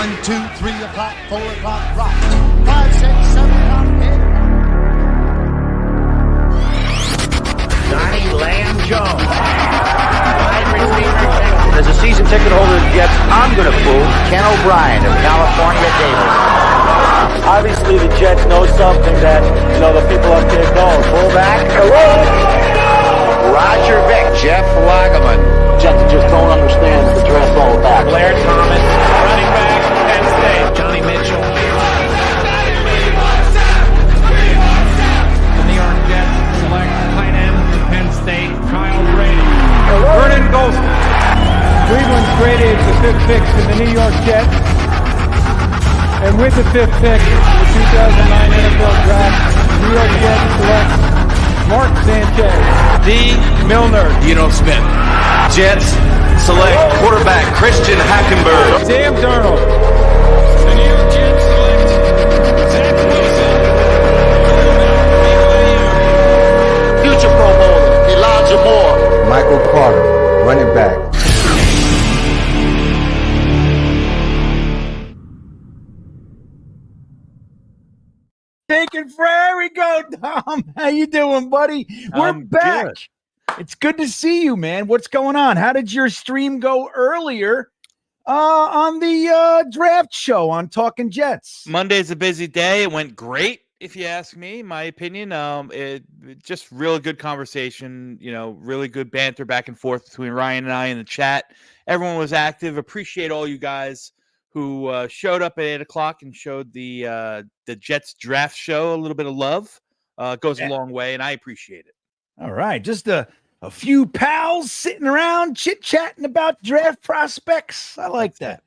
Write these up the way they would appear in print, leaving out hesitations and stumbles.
1, 2, 3 o'clock, 4 o'clock, rock. 5, 6, 7 o'clock, 8. Donnie Lamb Jones. Wide receiver. As a season ticket holder of the Jets, I'm going to fool Ken O'Brien of California Davis. Obviously, the Jets know something that, the people up there don't. Fullback. Roger Vick. Jeff Lageman. Jets just don't understand the draft all about. Blair Thomas. Running back. Penn State. Johnny Mitchell. The New York Jets select tight end from Penn State, Kyle Brady. Vernon Golson. Cleveland traded the 5th pick to the New York Jets. And with the 5th pick, the 2009 NFL Draft, New York Jets select Mark Sanchez. D. Milner. Dino Smith. Jets select quarterback Christian Hackenberg. Sam Darnold. The New York Jets select Zack Wilson. Future Pro Bowler, Elijah Moore. Michael Carter, running back. Taking forever. We go, Dom. How you doing, buddy? We're back. Good. It's good to see you, man. What's going on? How did your stream go earlier on the draft show on Talking Jets? Monday's a busy day. It went great, if you ask me. My opinion. It just really good conversation. Really good banter back and forth between Ryan and I in the chat. Everyone was active. Appreciate all you guys who showed up at 8 o'clock and showed the Jets draft show a little bit of love. Goes a long way, and I appreciate it. All right, just a few pals sitting around chit-chatting about draft prospects. I like that.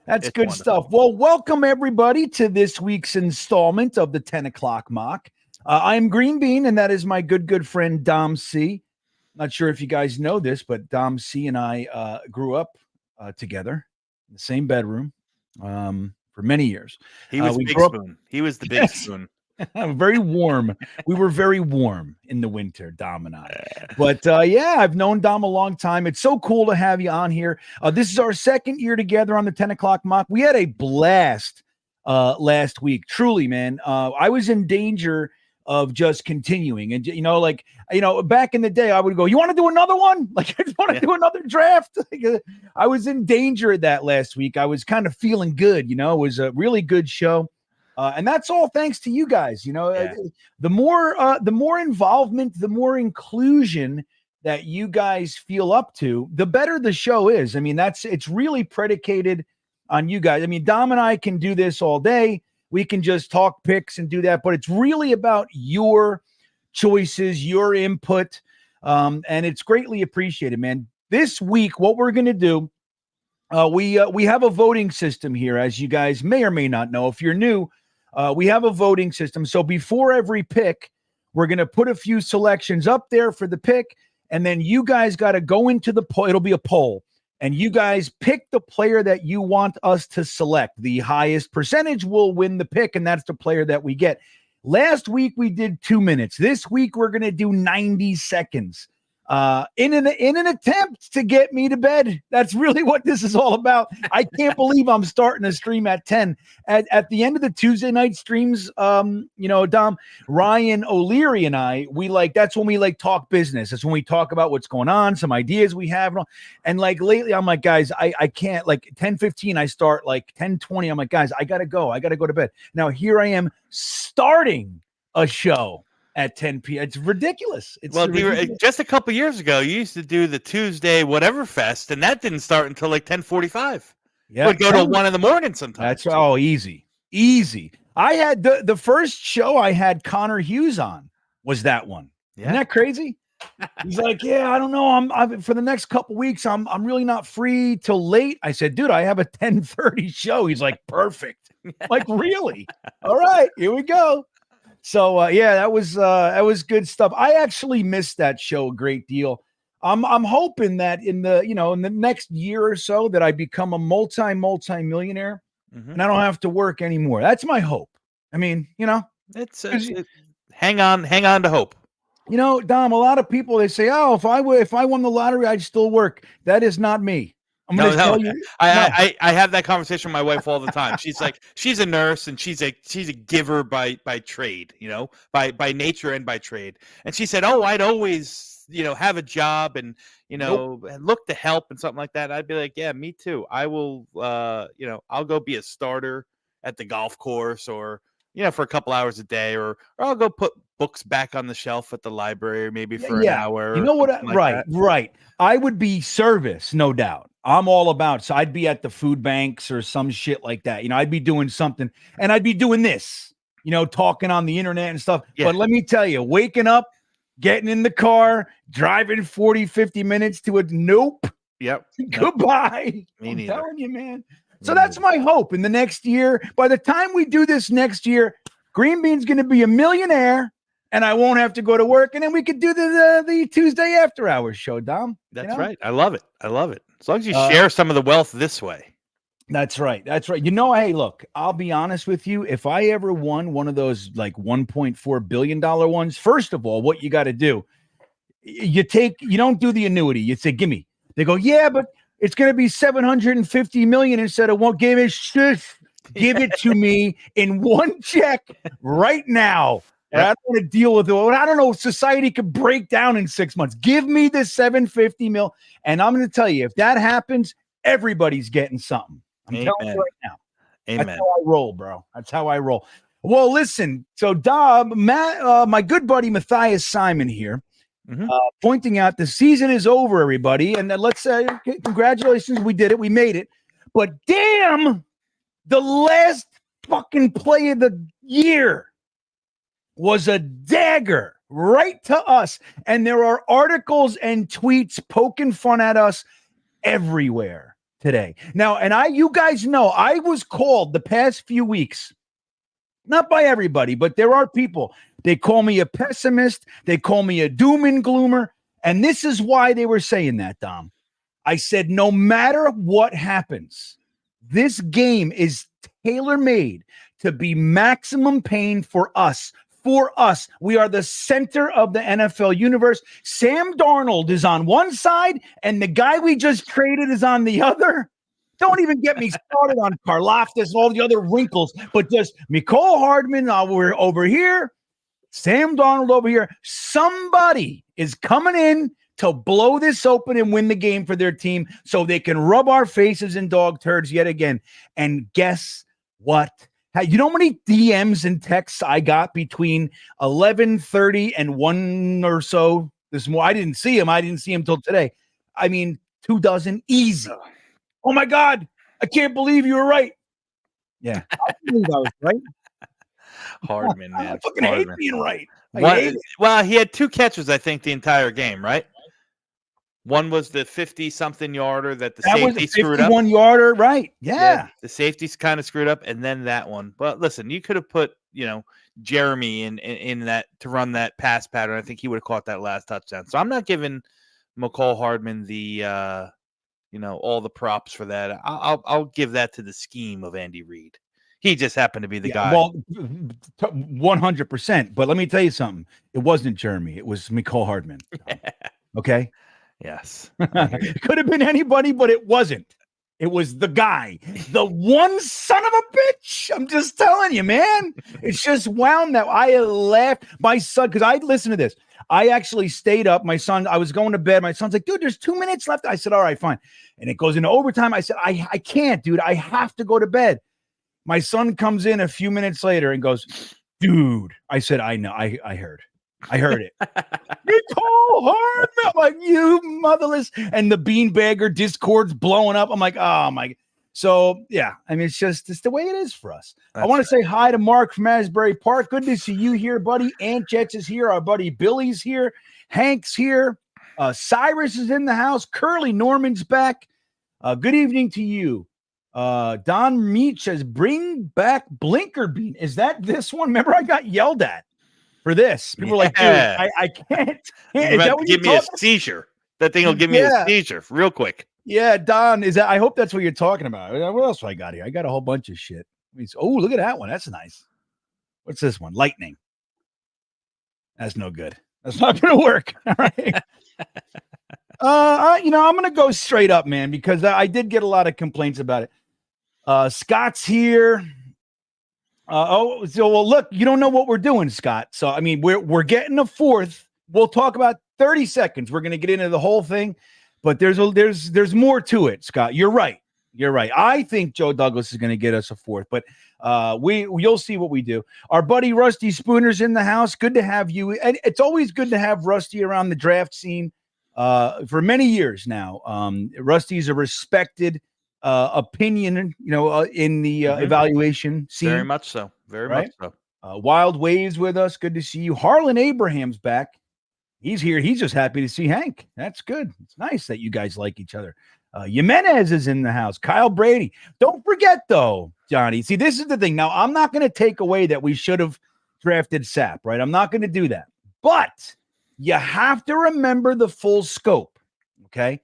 That's It's good wonderful. stuff. Well, welcome everybody to this week's installment of the 10 o'clock mock. I'm GreenBean, and that is my good friend Dom C. Not sure if you guys know this, but Dom C and I grew up together in the same bedroom for many years. He was we Big grew up- Spoon. He was the Big Yes. Spoon. Very warm. We were very warm in the winter, Dom and I. But yeah, I've known Dom a long time. It's so cool to have you on here. This is our second year together on the 10 o'clock mock. We had a blast last week. Truly, man. I was in danger of just continuing. And, back in the day, I would go, you want to do another one? Like, I just want to do another draft. I was in danger of that last week. I was kind of feeling good. It was a really good show. And that's all thanks to you guys. The more involvement, the more inclusion that you guys feel up to, the better the show is. I mean, it's really predicated on you guys. I mean, Dom and I can do this all day. We can just talk picks and do that, but it's really about your choices, your input, and it's greatly appreciated, man. This week, what we're going to do, we have a voting system here, as you guys may or may not know. If you're new, we have a voting system. So before every pick, we're going to put a few selections up there for the pick, and then you guys got to go into the poll. It'll be a poll, and you guys pick the player that you want us to select. The highest percentage will win the pick, and that's the player that we get. Last week, we did 2 minutes. This week, we're going to do 90 seconds. In an attempt to get me to bed. That's really what this is all about. I can't believe I'm starting a stream at 10. At the end of the Tuesday night streams, Dom, Ryan O'Leary and I, that's when we talk business. That's when we talk about what's going on, some ideas we have. And lately, I'm like, guys, I can't, 10:15, I start 10:20. I'm like, guys, I got to go to bed. Now here I am starting a show at 10 p.m. It's ridiculous. Just a couple years ago, you used to do the Tuesday whatever fest, and that didn't start until 10:45. Yeah, would go to 1 a.m. sometimes. That's easy. I had the first show I had Connor Hughes on was that one. Yeah. Isn't that crazy? He's like, yeah, I don't know. I'm for the next couple weeks. I'm really not free till late. I said, dude, I have a 10:30 show. He's like, perfect. Like, really? All right, here we go. So yeah, that was good stuff. I actually missed that show a great deal. I'm hoping that in the next year or so that I become a multi-millionaire and I don't have to work anymore. That's my hope. I mean, it's hang on to hope. Dom, a lot of people, they say, oh, if I won the lottery, I'd still work. That is not me. I'm going to tell you. I have that conversation with my wife all the time. She's like, she's a nurse and she's a giver by trade, by nature and by trade. And she said, oh, I'd always, have a job and, and look to help and something like that. I'd be like, yeah, me too. I will, I'll go be a starter at the golf course or, for a couple hours a day, or I'll go put books back on the shelf at the library, maybe for an hour. You know what? Right. I would be service, no doubt. I'm all about. So I'd be at the food banks or some shit like that. I'd be doing something, and I'd be doing this, talking on the internet and stuff. Yeah. But let me tell you, waking up, getting in the car, driving 40, 50 minutes to a nope. Yep. Goodbye. Me neither. I'm telling you, man. So that's my hope in the next year. By the time we do this next year, GreenBean's going to be a millionaire, and I won't have to go to work, and then we could do the Tuesday after hours show, Dom. That's right. I love it. As long as you share some of the wealth this way. That's right. Hey, look, I'll be honest with you. If I ever won one of those like $1.4 billion ones, first of all, what you got to do, you don't do the annuity. You say, gimme. They go, yeah, but it's going to be $750 million instead of one. Give it to me in one check right now. Yep. I don't want to deal with it. I don't know. Society could break down in 6 months. Give me the $750 million. And I'm going to tell you, if that happens, everybody's getting something. I'm telling you right now. Amen. That's how I roll, bro. That's how I roll. Well, listen. So, Dom, Matt, my good buddy Matthias Simon here, pointing out the season is over, everybody. And let's say, congratulations, we did it. We made it. But damn, the last fucking play of the year was a dagger right to us. And there are articles and tweets poking fun at us everywhere today. Now, and you guys know, I was called the past few weeks, not by everybody, but there are people. They call me a pessimist. They call me a doom and gloomer. And this is why they were saying that, Dom. I said, no matter what happens, this game is tailor-made to be maximum pain for us. We are the center of the NFL universe. Sam Darnold is on one side, and the guy we just traded is on the other. Don't even get me started on Karlaftis and all the other wrinkles, but just Mecole Hardman, we're over here, Sam Darnold over here. Somebody is coming in to blow this open and win the game for their team so they can rub our faces in dog turds yet again. And guess what? You know how many DMs and texts I got between 11:30 and 1 or so this morning? I didn't see him till today. I mean, 24 easy. Oh my God, I can't believe you were right. Yeah, I believe I was right. Hardman, man. I fucking hate being right. Well, he had 2 catches, I think, the entire game, right? One was the 50-something yarder that the safety screwed up. 51-yarder, right? Yeah. The safety's kind of screwed up, and then that one. But listen, you could have put, Jeremy in that to run that pass pattern. I think he would have caught that last touchdown. So I'm not giving Mecole Hardman the, all the props for that. I'll give that to the scheme of Andy Reid. He just happened to be the guy. Well, 100%. But let me tell you something. It wasn't Jeremy. It was Mecole Hardman. Okay. Yes. It could have been anybody, but it wasn't. It was the guy, the one son of a bitch. I'm just telling you, man. It's just wound that I laughed. My son, because I listened to this. I actually stayed up. My son, I was going to bed. My son's like, dude, there's 2 minutes left. I said, all right, fine. And it goes into overtime. I said, I can't, dude. I have to go to bed. My son comes in a few minutes later and goes, dude. I said, I know. I heard. I heard it. Mecole Hardman. I'm like, you motherless. And the beanbagger Discord's blowing up. I'm like, oh my. So yeah, I mean, it's the way it is for us. I want to say hi to Mark from Asbury Park. Good to see you here, buddy. Aunt Jets is here. Our buddy Billy's here. Hank's here. Cyrus is in the house. Curly Norman's back. Good evening to you. Don Meach says, bring back Blinker Bean. Is that this one? Remember, I got yelled at for this. People were like, dude, I can't. Is that what give me a seizure? That thing will give me a seizure real quick. Yeah, Don, I hope that's what you're talking about. What else do I got here? I got a whole bunch of shit. Oh, look at that one. That's nice. What's this one? Lightning. That's no good. That's not going to work. All right. I'm going to go straight up, man, because I did get a lot of complaints about it. Scott's here. Look, you don't know what we're doing, Scott. So, I mean, we're getting a fourth. We'll talk about 30 seconds. We're going to get into the whole thing, but there's more to it, Scott. You're right. I think Joe Douglas is going to get us a fourth, but you'll see what we do. Our buddy Rusty Spooner's in the house. Good to have you. And it's always good to have Rusty around the draft scene for many years now. Rusty's a respected opinion, in the evaluation scene. Very much so. Very much so. Wild Waves with us. Good to see you. Harlan Abraham's back. He's here. He's just happy to see Hank. That's good. It's nice that you guys like each other. Jimenez is in the house. Kyle Brady. Don't forget, though, Johnny. See, this is the thing. Now, I'm not going to take away that we should have drafted Sapp, right? I'm not going to do that. But you have to remember the full scope, okay?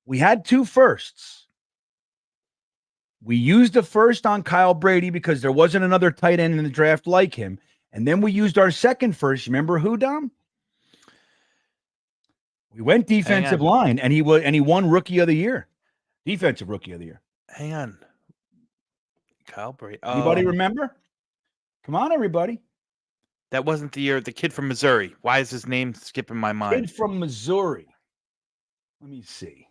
We had 2 firsts. We used a first on Kyle Brady because there wasn't another tight end in the draft like him. And then we used our second first. Remember who, Dom? We went defensive line, and he won Rookie of the Year, Defensive Rookie of the Year. Hang on, Kyle Brady. Anybody remember? Come on, everybody. That wasn't the year. The kid from Missouri. Why is his name skipping my mind? Kid from Missouri. Let me see.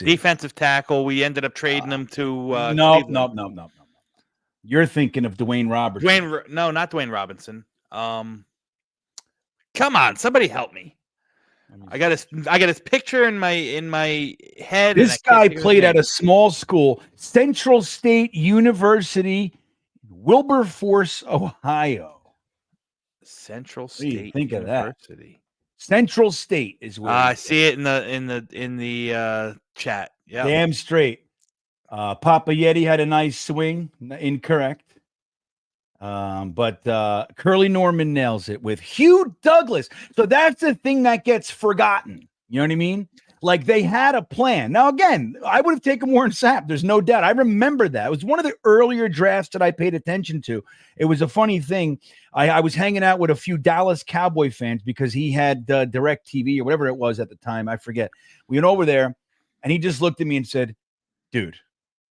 Defensive tackle. We ended up trading him to. No. You're thinking of Dwayne Robertson. No, not Dwayne Robinson. Come on, somebody help me. I got his picture in my head. This guy played at a small school, Central State University, Wilberforce, Ohio. Central State think University. Of that? Central State is where I see it in the chat. Yeah, damn straight. Papa Yeti had a nice swing. Incorrect. But Curly Norman nails it with Hugh Douglas. So that's the thing that gets forgotten. You know what I mean? Like they had a plan. Now, again, I would have taken Warren Sapp. There's no doubt. I remember that. It was one of the earlier drafts that I paid attention to. It was a funny thing. I was hanging out with a few Dallas Cowboy fans because he had Direct TV or whatever it was at the time. I forget. We went over there and he just looked at me and said, dude,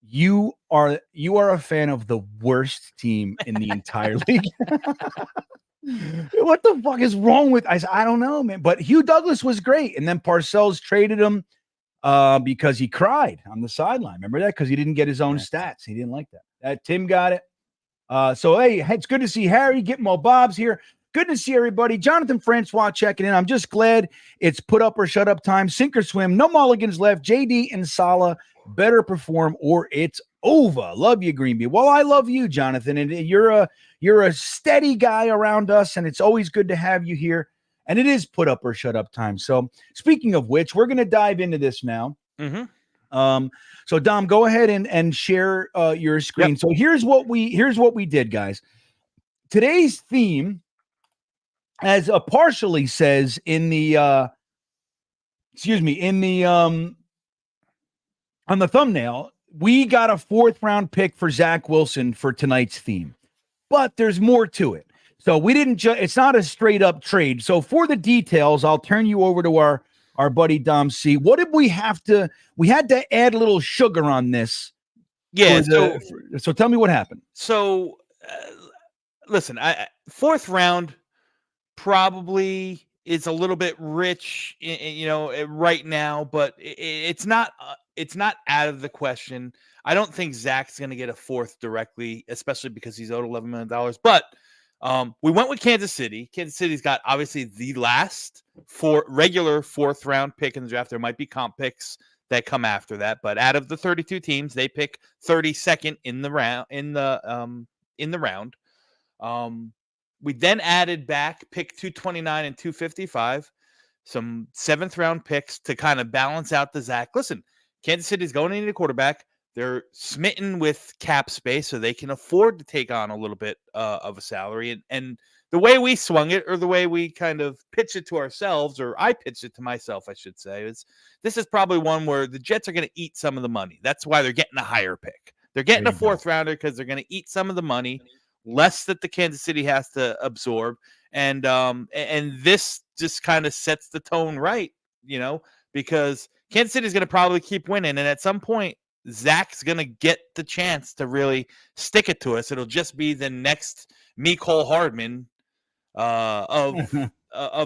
you are a fan of the worst team in the entire league. What the fuck is wrong with? I said, I don't know, man. But Hugh Douglas was great, and then Parcells traded him because he cried on the sideline. Remember that? Because he didn't get his own stats. He didn't like that. Tim got it. So hey, it's good to see Harry, Gitmo Bob's here. Good to see everybody. Jonathan Francois checking in. I'm just glad it's put up or shut up time. Sink or swim. No mulligans left. JD and Salah better perform or it's over. Love you, GreenBean. Well, I love you, Jonathan, and you're a steady guy around us, and it's always good to have you here. And it is put up or shut up time. So speaking of which, we're going to dive into this now. Mm-hmm. So Dom, go ahead and share your screen. Yep. So here's what we did, guys. Today's theme, as partially says in the on the thumbnail, we got a 4th round pick for Zack Wilson for tonight's theme, but there's more to it. So we didn't it's not a straight up trade. So for the details, I'll turn you over to our buddy Dom C. What did we have to, we had to add a little sugar on this. Yeah. So tell me what happened. So listen, 4th round probably is a little bit rich, right now, but it's not out of the question. I don't think Zach's going to get a 4th directly, especially because he's owed $11 million. But we went with Kansas City. Kansas City's got obviously the last regular 4th round pick in the draft. There might be comp picks that come after that, but out of the 32 teams, they pick 32nd in the round. We then added back pick 229 and 255, some 7th round picks to kind of balance out the Zach. Listen, Kansas City's going into a quarterback. They're smitten with cap space, so they can afford to take on a little bit of a salary. And the way we swung it, or the way we kind of pitched it to ourselves, or I pitched it to myself, I should say, is this is probably one where the Jets are going to eat some of the money. That's why they're getting a higher pick. They're getting a 4th rounder because they're going to eat some of the money, less that the Kansas City has to absorb. And this just kind of sets the tone right, because Kansas City's going to probably keep winning, and at some point, Zach's going to get the chance to really stick it to us. It'll just be the next Mecole Hardman of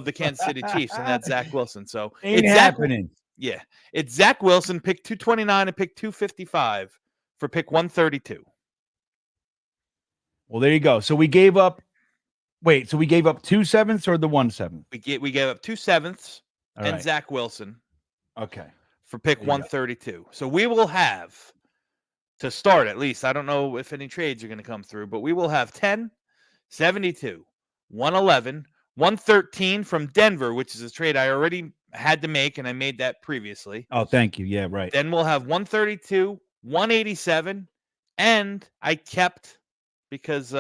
the Kansas City Chiefs, and that's Zack Wilson. So Ain't happening. Yeah, it's Zack Wilson, pick 229 and pick 255 for pick 132. Well, there you go. So we gave up. Wait, so we gave up 2 7ths or the 1 7th? We gave up 2 7ths and right. Zack Wilson. Okay. For pick 132. So we will have, to start at least, I don't know if any trades are going to come through, but we will have 10, 72, 111, 113 from Denver, which is a trade I already had to make, and I made that previously. Oh, thank you. Yeah, right. Then we'll have 132, 187, and I kept, because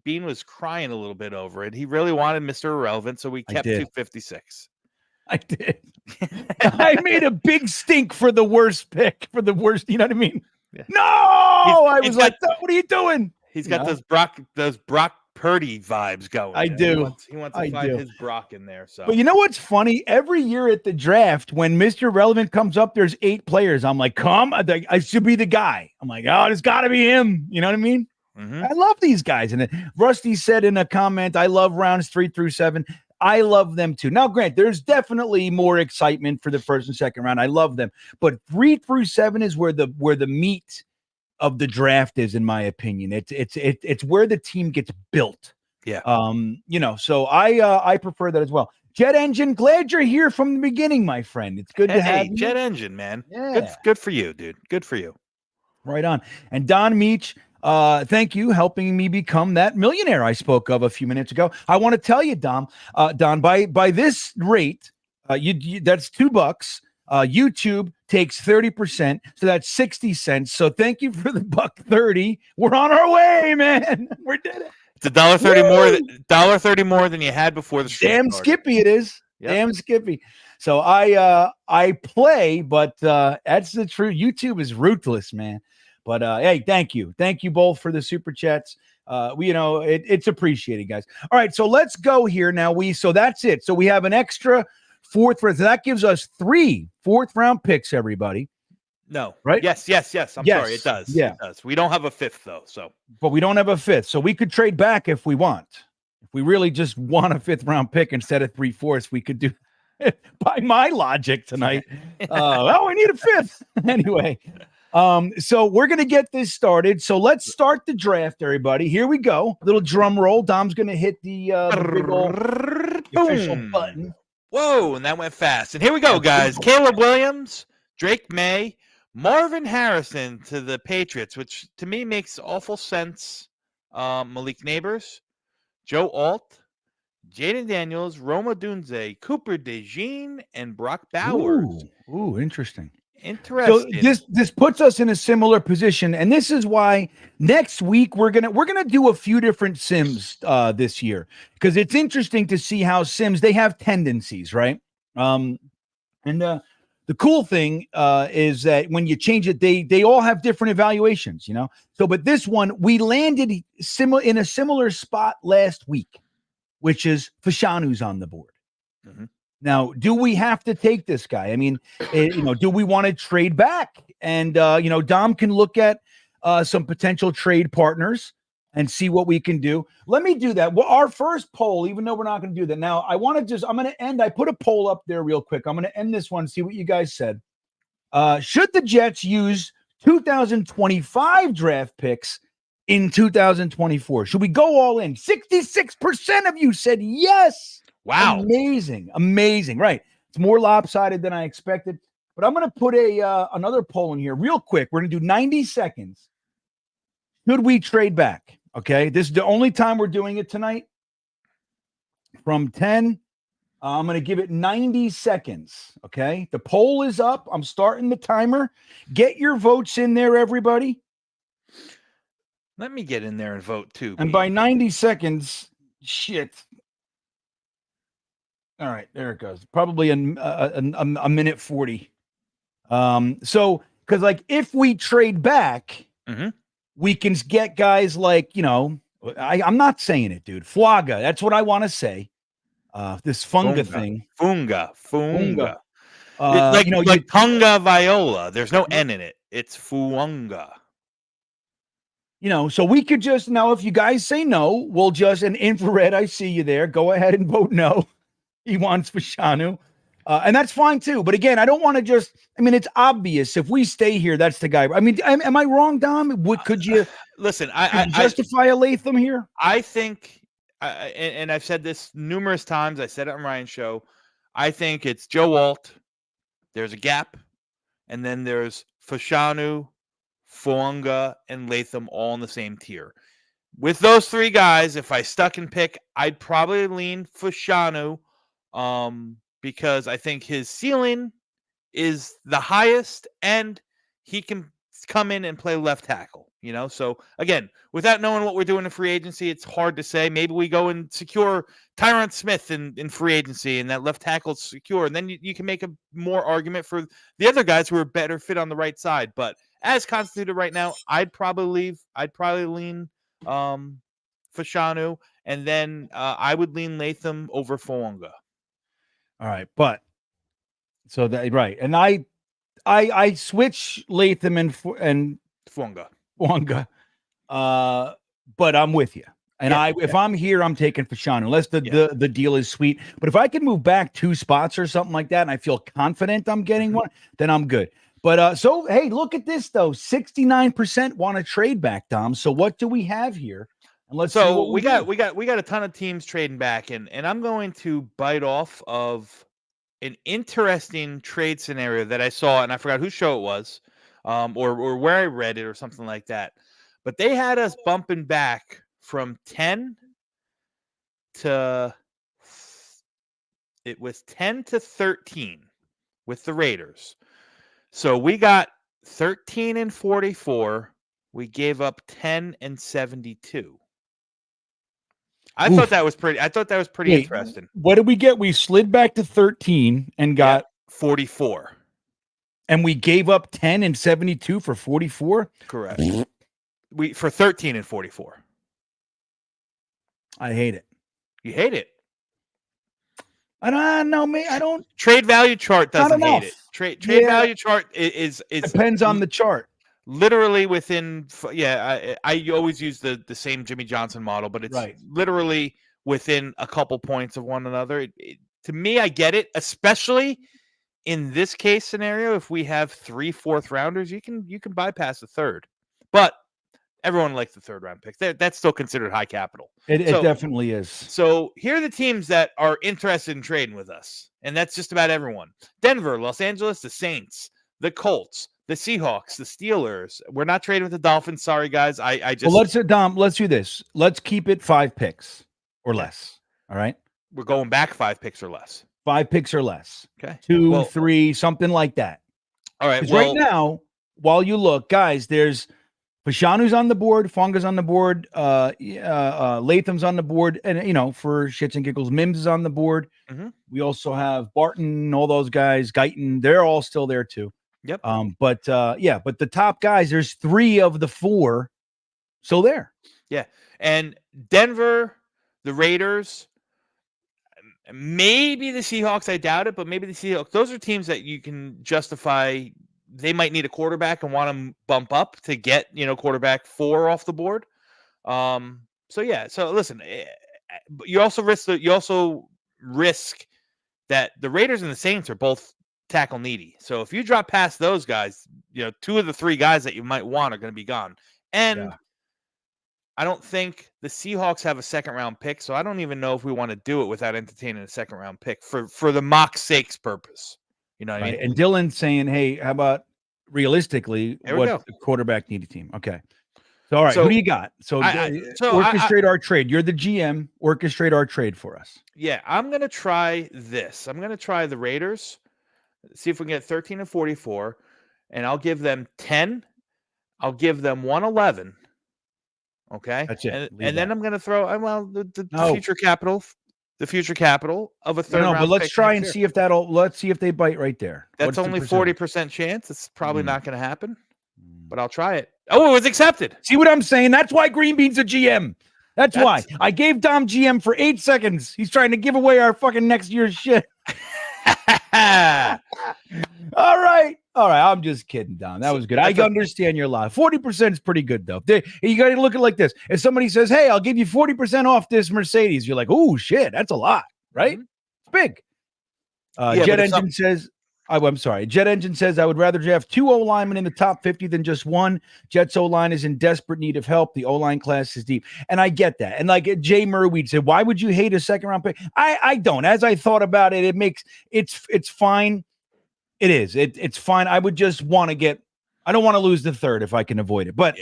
Bean was crying a little bit over it. He really wanted Mr. Irrelevant, so we kept 256. I did. I made a big stink for the worst pick, for the worst. You know what I mean? Yeah. No, I was like, got, "What are you doing?" He's got those Brock Purdy vibes going. I do. He wants to find his Brock in there. So, but you know what's funny? Every year at the draft, when Mr. Relevant comes up, there's 8 players. I'm like, I should be the guy. I'm like, oh, it's got to be him. You know what I mean? Mm-hmm. I love these guys. And Rusty said in a comment, I love rounds 3 through 7. I love them too. Now, Grant, there's definitely more excitement for the first and second round. I love them, but 3 through 7 is where the meat of the draft is, in my opinion. It's where the team gets built. Yeah. So I prefer that as well. Jet Engine, glad you're here from the beginning, my friend. It's good to have you. Jet Engine, man. Yeah. Good for you, dude. Good for you. Right on. And Don Meach, thank you, helping me become that millionaire I spoke of a few minutes ago. I want to tell you, Don, by this rate, that's $2. YouTube takes 30%, so that's 60 cents. So thank you for the $1.30. We're on our way, man. We did it. It's $1.30 more than you had before the stream Damn started. Skippy it is. Yep. Damn Skippy. So I play, but that's the truth. YouTube is ruthless, man. But hey, thank you both for the super chats. It's appreciated, guys. All right, so let's go here now. So that's it. So we have an extra 4th round. So that gives us 3 4th-round picks, everybody. No. Right? Yes. I'm sorry. It does. Yeah. It does. We don't have a 5th, though. So. But we don't have a 5th. So we could trade back if we want. If we really just want a 5th-round pick instead of 3/4, we could do it by my logic tonight. We need a 5th. Anyway. So we're going to get this started. So let's start the draft, everybody. Here we go. Little drum roll. Dom's going to hit the big old official button. Whoa, and that went fast. And here we go, guys. Caleb Williams, Drake May, Marvin Harrison to the Patriots, which to me makes awful sense. Malik Neighbors, Joe Alt, Jaden Daniels, Roma Dunze, Cooper DeJean, and Brock Bowers. Ooh, interesting. Interesting. So this puts us in a similar position, and this is why next week we're gonna do a few different sims this year, because it's interesting to see how sims, they have tendencies, right? And the cool thing is that when you change it, they all have different evaluations, you know. So, but this one we landed in a similar spot last week, which is Fashanu's on the board. Mm-hmm. Now, do we have to take this guy? I mean, do we want to trade back? And, Dom can look at some potential trade partners and see what we can do. Let me do that. Well, our first poll, even though we're not going to do that now, I'm going to end. I put a poll up there real quick. I'm going to end this one, see what you guys said. Should the Jets use 2025 draft picks in 2024? Should we go all in? 66% of you said yes. Wow. Amazing. Right. It's more lopsided than I expected, but I'm going to put another poll in here real quick. We're going to do 90 seconds. Should we trade back? Okay. This is the only time we're doing it tonight. From 10, I'm going to give it 90 seconds. Okay. The poll is up. I'm starting the timer. Get your votes in there, everybody. Let me get in there and vote too. And by 90 seconds, shit. All right, there it goes. Probably a minute 40. So because like if we trade back, we can get guys like, I'm not saying it, dude. Flaga. That's what I want to say. This Funga thing. Funga. like Tunga Viola. There's no N in it. It's Fuanga. So we could just now, if you guys say no, we'll just an infrared. I see you there. Go ahead and vote no. He wants Fashanu. And that's fine too. But again, I don't want to just, it's obvious if we stay here, that's the guy. Am I wrong, Dom? Could you listen? I justify a Latham here? I think, and I've said this numerous times. I said it on Ryan's show. I think it's Joe Walt. There's a gap, and then there's Fashanu, Fuanga, and Latham all in the same tier. With those three guys, if I stuck and pick, I'd probably lean Fashanu, because I think his ceiling is the highest, and he can come in and play left tackle. So again, without knowing what we're doing in free agency, it's hard to say. Maybe we go and secure Tyron Smith in free agency, and that left tackle's secure, and then you can make a more argument for the other guys who are better fit on the right side. But as constituted right now, I'd probably lean Fashanu, and then I would lean Latham over Fuanga. All right, but so that right, and I switch Latham and Fuanga. But I'm with you. And if I'm here, I'm taking Fashanu, unless the deal is sweet. But if I can move back 2 spots or something like that, and I feel confident I'm getting one, then I'm good. But so hey, look at this though. 69% want to trade back, Dom. So what do we have here? And let's see what we got a ton of teams trading back, and I'm going to bite off of an interesting trade scenario that I saw, and I forgot whose show it was, or where I read it or something like that. But they had us bumping back from 10 to 13 with the Raiders. So we got 13 and 44. We gave up 10 and 72. I thought that was pretty interesting. What did we get? We slid back to 13 and got 44. And we gave up 10 and 72 for 44? Correct. For 13 and 44. I hate it. You hate it? I don't know, man. I don't. Trade value chart doesn't hate it. Trade value chart is depends on the chart. Literally within, I always use the same Jimmy Johnson model, but it's literally within a couple points of one another. To me, I get it, especially in this case scenario. If we have 3 4th rounders, you can bypass the third, but everyone likes the 3rd round pick. That's still considered high capital. It definitely is. So here are the teams that are interested in trading with us, and that's just about everyone: Denver, Los Angeles, the Saints, the Colts, the Seahawks, the Steelers. We're not trading with the Dolphins. Sorry, guys. I just let's do this. Let's keep it 5 picks or less. All right. We're going back 5 picks or less. 5 picks or less. Okay. 2, 3, something like that. All right. Right now, while you look, guys, there's Fashanu's on the board, Funga's on the board, Latham's on the board, and for shits and giggles, Mims is on the board. Mm-hmm. We also have Barton, all those guys, Guyton, they're all still there too. Yep. But the top guys, there's 3 of the 4 still there. Yeah. And Denver, the Raiders, maybe the Seahawks, I doubt it, but maybe the Seahawks. Those are teams that you can justify. They might need a quarterback and want to bump up to get, quarterback 4 off the board. So listen, you also risk that the Raiders and the Saints are both tackle needy. So if you drop past those guys, 2 of the 3 guys that you might want are going to be gone. And I don't think the Seahawks have a 2nd round pick, so I don't even know if we want to do it without entertaining a 2nd round pick for the mock sake's purpose. You know what I mean? And Dylan's saying, hey, how about realistically what the quarterback needy team? Okay. So, all right, who do you got? So orchestrate our trade. You're the GM. Orchestrate our trade for us. Yeah, I'm going to try this. I'm going to try the Raiders. See if we can get 13 and 44, and I'll give them 10. I'll give them 111. Okay? That's it. And then I'm going to throw the future capital. The future capital of a 3rd round. But let's try and see if let's see if they bite right there. That's only 40% chance. It's probably not going to happen, but I'll try it. Oh, it was accepted. See what I'm saying? That's why GreenBean's a GM. That's why I gave Dom GM for 8 seconds. He's trying to give away our fucking next year's shit. All right. I'm just kidding, Don. That was good. I understand your lie. 40% is pretty good, though. You got to look at it like this. If somebody says, hey, I'll give you 40% off this Mercedes, you're like, oh, shit, that's a lot, right? It's big. Jet Engine says, I'm sorry. Jet Engine says, I would rather have 2 O-linemen in the top 50 than just one. Jets O-line is in desperate need of help. The O-line class is deep. And I get that. And like Jay Murweed said, why would you hate a second-round pick? I don't. As I thought about it, it's fine. It is. It's fine. I would just want to I don't want to lose the third if I can avoid it. But,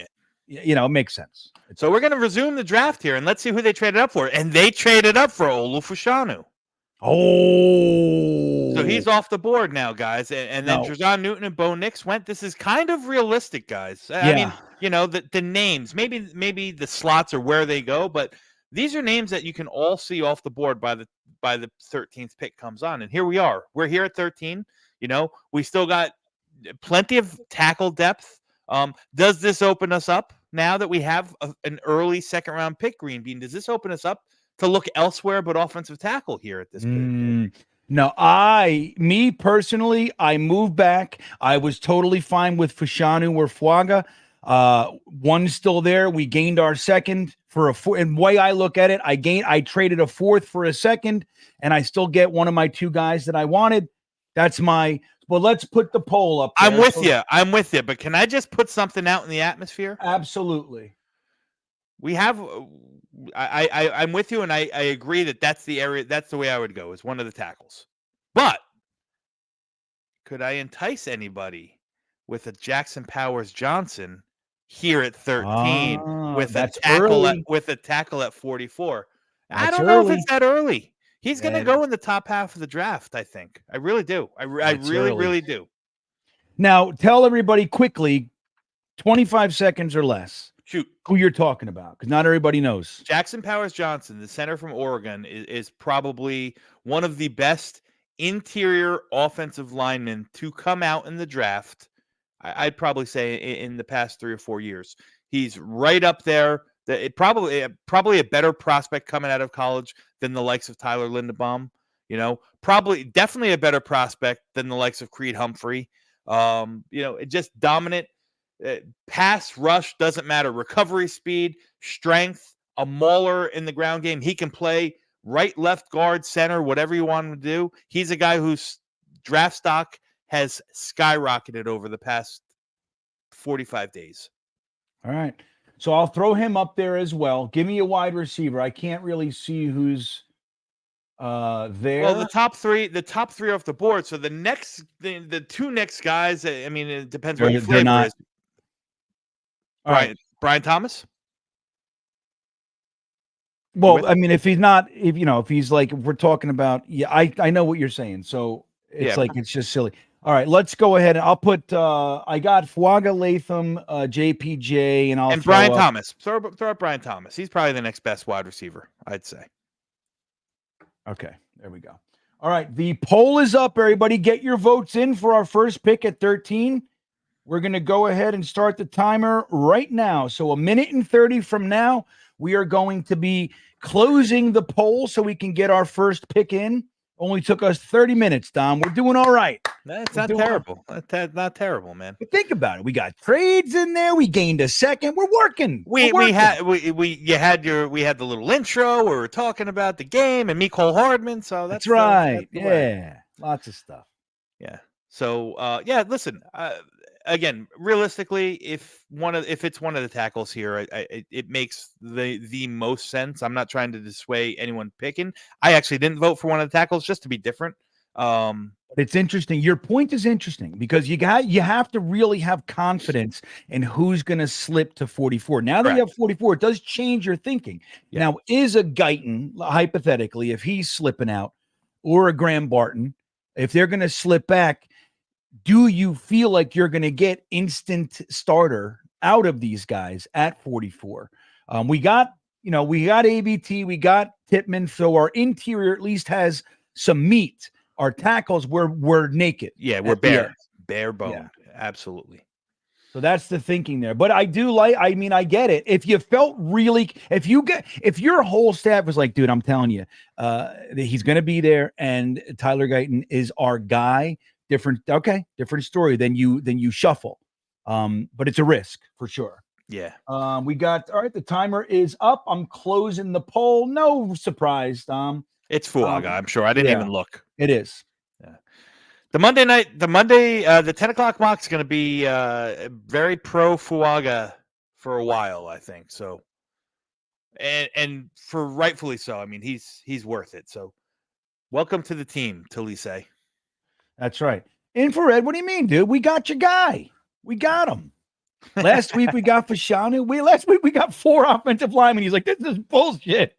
it makes sense. So we're going to resume the draft here, and let's see who they traded up for. And they traded up for Olu Fashanu. Oh. So he's off the board now, guys. And then Drazon Newton and Bo Nix went. This is kind of realistic, guys. I mean, the names, maybe the slots are where they go, but these are names that you can all see off the board by the 13th pick comes on. And here we are. We're here at 13. We still got plenty of tackle depth. Does this open us up now that we have an early second-round pick, GreenBean? Does this open us up to look elsewhere but offensive tackle here at this point? No, me personally, I moved back. I was totally fine with Fashanu or Fuaga. One's still there. We gained our second for a four. And the way I look at it, I traded a fourth for a second, and I still get one of my 2 guys that I wanted. That's let's put the poll up there. I'm with you. But can I just put something out in the atmosphere? Absolutely. We have, I'm with you, and I agree that's the area. That's the way I would go, is one of the tackles. But could I entice anybody with a Jackson Powers Johnson here at 13 with a tackle at 44? I don't know if it's that early. He's going to go in the top half of the draft, I think. I really do. I really do. Now, tell everybody quickly, 25 seconds or less. Shoot. Who you're talking about, because not everybody knows. Jackson Powers Johnson, the center from Oregon, is probably one of the best interior offensive linemen to come out in the draft. I'd probably say in the past 3 or 4 years. He's right up there. Probably a better prospect coming out of college than the likes of Tyler Linderbaum. Definitely a better prospect than the likes of Creed Humphrey. Just dominant. Pass rush doesn't matter. Recovery speed, strength, a mauler in the ground game. He can play right, left guard, center, whatever you want him to do. He's a guy whose draft stock has skyrocketed over the past 45 days. All right. So I'll throw him up there as well. Give me a wide receiver. I can't really see who's there. Well, the top three off the board. So the 2 next guys, I mean, it depends what your flavor is. Brian Thomas. Well, I mean, if we're talking about, I know what you're saying. So it's just silly. All right, let's go ahead. I'll put, I got Fuaga, Latham, JPJ, and Brian Thomas. Throw up Brian Thomas. He's probably the next best wide receiver, I'd say. Okay, there we go. All right, the poll is up. Everybody get your votes in for our first pick at 13. We're going to go ahead and start the timer right now. So 1 minute and 30 from now, we are going to be closing the poll so we can get our first pick in. Only took us 30 minutes, Dom. We're doing all right. That's not terrible. That's not terrible, man. But think about it. We got trades in there. We gained a second. We're working. We had the little intro where we're talking about the game and Mecole Hardman. So that's right. Lots of stuff. Yeah. So listen. Again, realistically, if it's one of the tackles here, it makes the most sense. I'm not trying to dissuade anyone picking. I actually didn't vote for one of the tackles just to be different. It's interesting. Your point is interesting because you have to really have confidence in who's going to slip to 44. Now that you have 44, it does change your thinking. Yeah. Now, is a Guyton, hypothetically, if he's slipping out, or a Graham Barton, if they're going to slip back, do you feel like you're going to get instant starter out of these guys at 44? We got ABT, we got Tippmann, so our interior at least has some meat. Our tackles we're naked. Yeah, we're bare bone. Yeah. Absolutely. So that's the thinking there. But I do like, I mean, I get it. If you felt really, if your whole staff was like, dude, I'm telling you, he's going to be there and Tyler Guyton is our guy, different story. Then you shuffle. But it's a risk for sure. Yeah. We got, all right, the timer is up. I'm closing the poll. No surprise, Dom. It's Fuaga, I'm sure. I didn't even look. It is. Yeah. The 10 o'clock mock is going to be very pro Fuaga for a while, I think. So, and for rightfully so. I mean, he's worth it. So, welcome to the team, Talise. That's right. Infrared, what do you mean, dude? We got your guy. We got him. Last week we got Fashanu. Last week we got 4 offensive linemen. He's like, this is bullshit.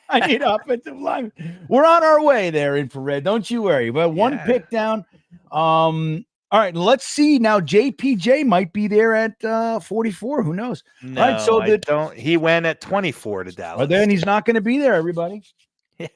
I need offensive linemen. We're on our way there, Infrared. Don't you worry. But one pick down. All right, let's see. Now JPJ might be there at 44. Who knows? No, all right, so he went at 24 to Dallas. Well, then he's not going to be there, everybody. I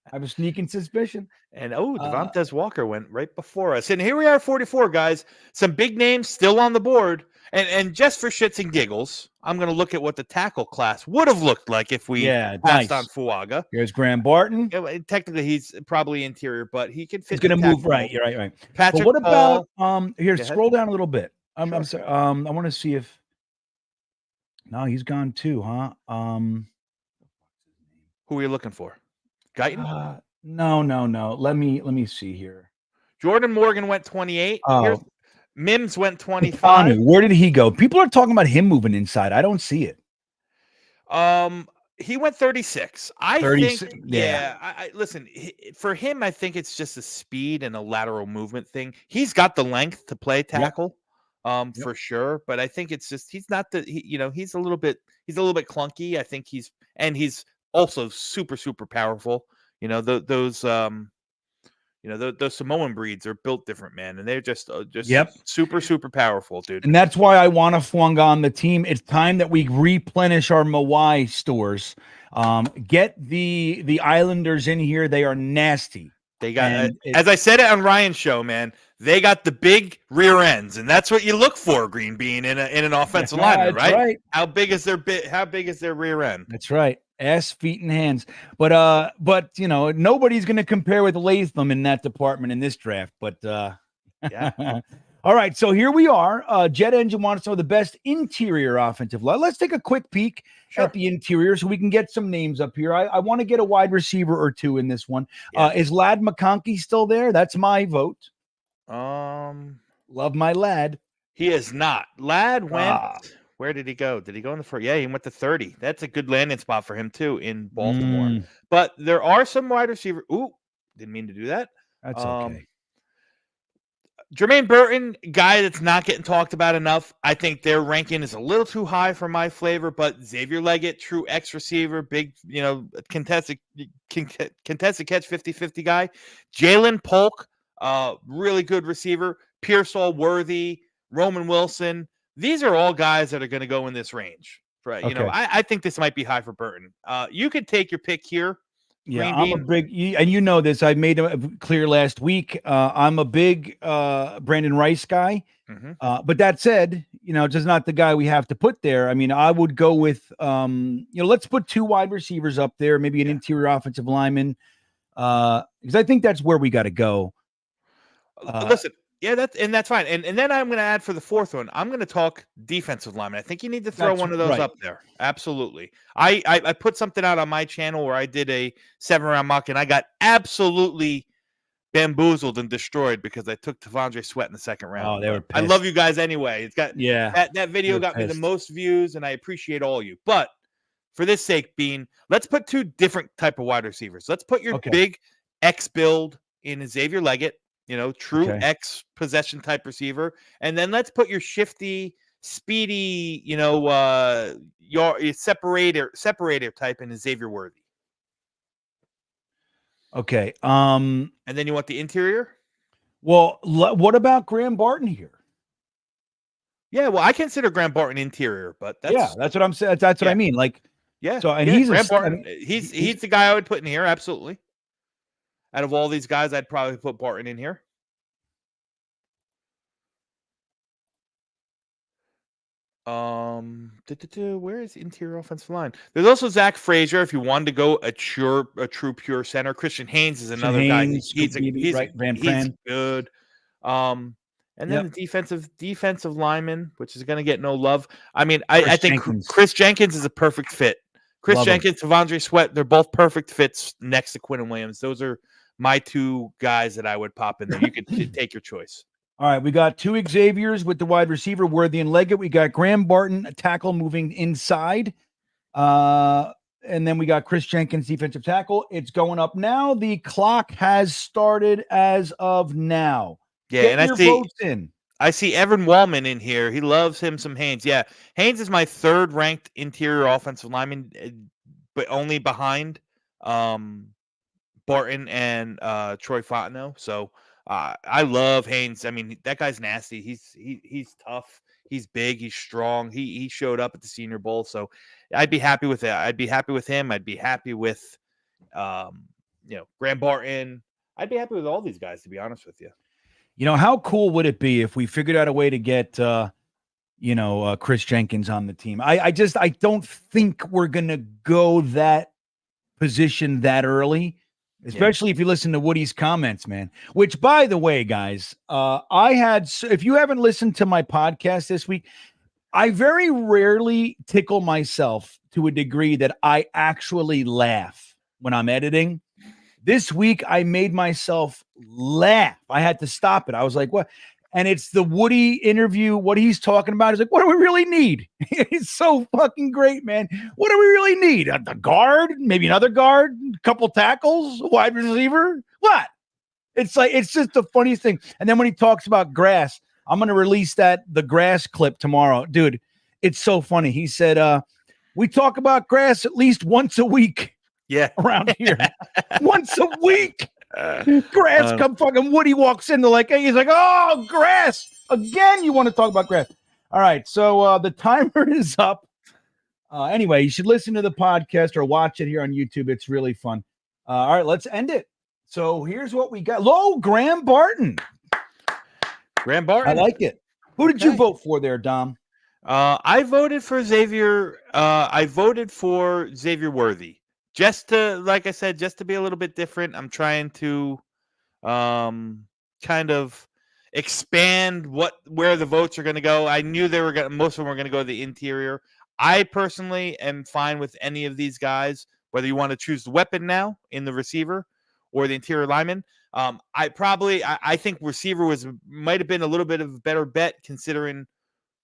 have a sneaking suspicion. And Devontae Walker went right before us. And here we are, 44, guys. Some big names still on the board. And just for shits and giggles, I'm going to look at what the tackle class would have looked like if we passed on Fuaga. Here's Graham Barton. Technically, he's probably interior, but he can fit. He's going to move right. You're right. Patrick, but what about here? Go scroll down a little bit. I'm sorry. I want to see if. No, he's gone too, huh? Who are you looking for? Guyton? No. Let me see here. Jordan Morgan went 28. Oh. Mims went 25. Where did he go? People are talking about him moving inside. I don't see it. He went 36. I 36, think, I listen, for him, I think it's just a speed and a lateral movement thing. He's got the length to play tackle, for sure. But I think it's just he's not he's a little bit clunky. I think he's also super, super powerful. Those Samoan breeds are built different, man, and they're just super, super powerful, dude. And that's why I want to Fuanga on the team. It's time that we replenish our Mawai stores. Get the Islanders in here. They are nasty. They got, as I said it on Ryan's show, man, they got the big rear ends, and that's what you look for, GreenBean, in an offensive lineman, right? How big is their rear end? That's right. Ass, feet, and hands. But nobody's going to compare with Latham in that department in this draft. But yeah. All right, so here we are. Jet Engine wants to know the best interior offensive line. Let's take a quick peek at the interior so we can get some names up here. I want to get a wide receiver or two in this one. Is Ladd McConkey still there? That's my vote. Love my lad. He is not. Ladd went. Where did he go? Did he go in the first? Yeah, he went to 30. That's a good landing spot for him too in Baltimore. But there are some wide receivers. Ooh, didn't mean to do that. That's okay. Jermaine Burton, guy that's not getting talked about enough. I think their ranking is a little too high for my flavor, but Xavier Leggett, true X receiver, big, contested catch 50-50 guy. Jalen Polk, really good receiver. Pearsall, Worthy, Roman Wilson. These are all guys that are going to go in this range. Right. Okay. I think this might be high for Burton. You could take your pick here. Yeah, I'm a big, and you know this. I made it clear last week. I'm a big Brandon Rice guy. But that said, just not the guy we have to put there. I mean, I would go with, let's put 2 wide receivers up there, maybe an interior offensive lineman, because I think that's where we got to go. Listen. Yeah, that's fine. And then I'm going to add for the 4th one, I'm going to talk defensive lineman. I think you need to throw one of those up there. Absolutely. I put something out on my channel where I did a 7-round mock, and I got absolutely bamboozled and destroyed because I took T'Vondre Sweat in the 2nd round. Oh, they were pissed. I love you guys anyway. It's got that video got me the most views, and I appreciate all you. But for this sake, Bean, let's put 2 different type of wide receivers. Let's put your big X build in Xavier Leggett. True X possession type receiver. And then let's put your shifty, speedy, your separator type in Xavier Worthy. Okay. And then you want the interior? Well, what about Graham Barton here? Yeah, well, I consider Graham Barton interior, but that's what I'm saying. That's what I mean. Like, So he's Graham Barton. He's the guy I would put in here. Absolutely. Out of all these guys, I'd probably put Barton in here. Where is interior offensive line? There's also Zach Frazier. If you wanted to go a true pure center, Christian Haynes is another guy. He's good. And then the defensive lineman, which is going to get no love. I mean, I think Chris Jenkins is a perfect fit. Chris Jenkins, Devondre Sweat, they're both perfect fits next to Quinn Williams. Those are my two guys that I would pop in there. You could take your choice. All right, we got two Xaviers with the wide receiver, Worthy and Leggett. We got Graham Barton, a tackle moving inside. And then we got Chris Jenkins, defensive tackle. It's going up now. The clock has started as of now. Yeah, Get and your votes in. I see Evan Wallman in here. He loves him some Haynes. Yeah, Haynes is my third ranked interior offensive lineman, but only behind Barton and Troy Fontenot. So I love Haynes. I mean, that guy's nasty. He's tough. He's big. He's strong. He showed up at the Senior Bowl. So I'd be happy with that. I'd be happy with him. I'd be happy with Graham Barton. I'd be happy with all these guys, to be honest with you. How cool would it be if we figured out a way to get Chris Jenkins on the team? I don't think we're gonna go that position that early. Especially if you listen to Woody's comments, man, which, by the way, guys, if you haven't listened to my podcast this week, I very rarely tickle myself to a degree that I actually laugh when I'm editing. This week, I made myself laugh. I had to stop it. I was like, what? And it's the Woody interview. What he's talking about is like, what do we really need? It's so fucking great, man. What do we really need? A guard, maybe another guard, a couple tackles, a wide receiver. What? It's like, it's just the funniest thing. And then when he talks about grass, I'm going to release the grass clip tomorrow. Dude, it's so funny. He said, we talk about grass at least once a week. Yeah. Around here. Once a week. Grass come fucking Woody walks in. They're like, hey, he's like, oh, grass again. You want to talk about grass? All right. So the timer is up. Anyway, you should listen to the podcast or watch it here on YouTube. It's really fun. All right, let's end it. So here's what we got. Graham Barton. Graham Barton. I like it. Who did you vote for there, Dom? I voted for Xavier. I voted for Xavier Worthy. Just to, like I said, just to be a little bit different. I'm trying to kind of expand where the votes are going to go. I knew most of them were going to go to the interior. I personally am fine with any of these guys, whether you want to choose the weapon now in the receiver or the interior lineman. I think receiver might have been a little bit of a better bet considering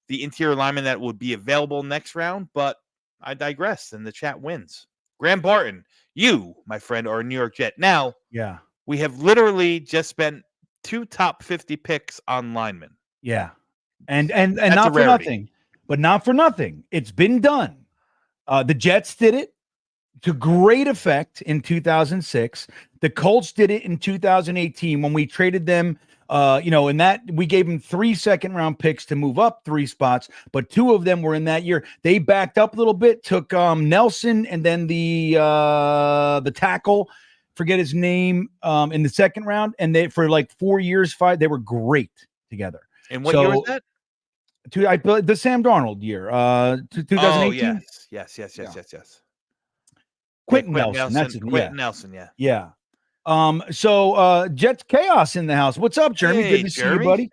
the interior lineman that would be available next round, but I digress and the chat wins. Graham Barton, you, my friend, are a New York Jet. Now, yeah, we have literally just spent 2 top 50 picks on linemen. Yeah. And not for nothing, but not for nothing. It's been done. The Jets did it to great effect in 2006. The Colts did it in 2018 when we traded them. In that we gave them 3 second-round picks to move up 3 spots, but 2 of them were in that year. They backed up a little bit, took Nelson and then the tackle, forget his name, in the second round, and they for like 4 years, they were great together. And what year was that? The Sam Darnold year, 2018. Oh yes. Quentin Nelson. That's it. Quentin Nelson. Yeah. Yeah. So Jets Chaos in the house. What's up, Jeremy? Hey, good to see you, buddy.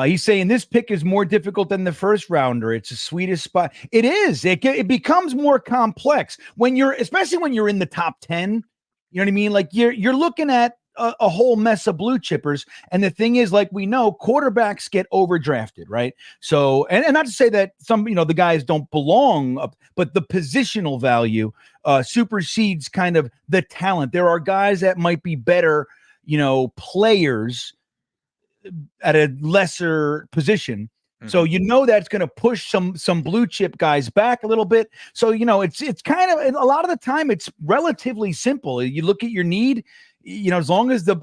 He's saying this pick is more difficult than the first rounder. It's the sweetest spot. It is. It becomes more complex especially when you're in the top 10. You know what I mean? Like you're looking at a whole mess of blue chippers. And the thing is, like we know, quarterbacks get overdrafted, right? So, and not to say that some, the guys don't belong up, but the positional value supersedes kind of the talent. There are guys that might be better, players at a lesser position. Mm-hmm. So that's going to push some blue chip guys back a little bit. So it's kind of, a lot of the time it's relatively simple. You look at your need, as long as the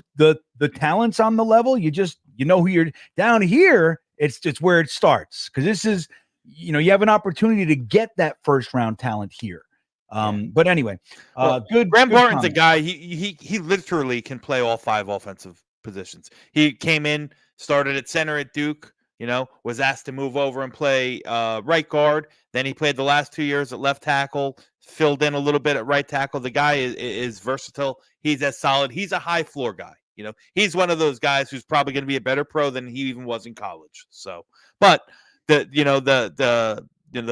talent's on the level, you just who you're down here. It's where it starts, because this is you have an opportunity to get that first round talent here. But anyway, good. Graham Barton's a guy. He literally can play all 5 offensive positions. He came in, started at center at Duke, was asked to move over and play right guard. Then he played the last 2 years at left tackle, filled in a little bit at right tackle. The guy is versatile. He's as solid. He's a high floor guy. He's one of those guys who's probably going to be a better pro than he even was in college. So, but the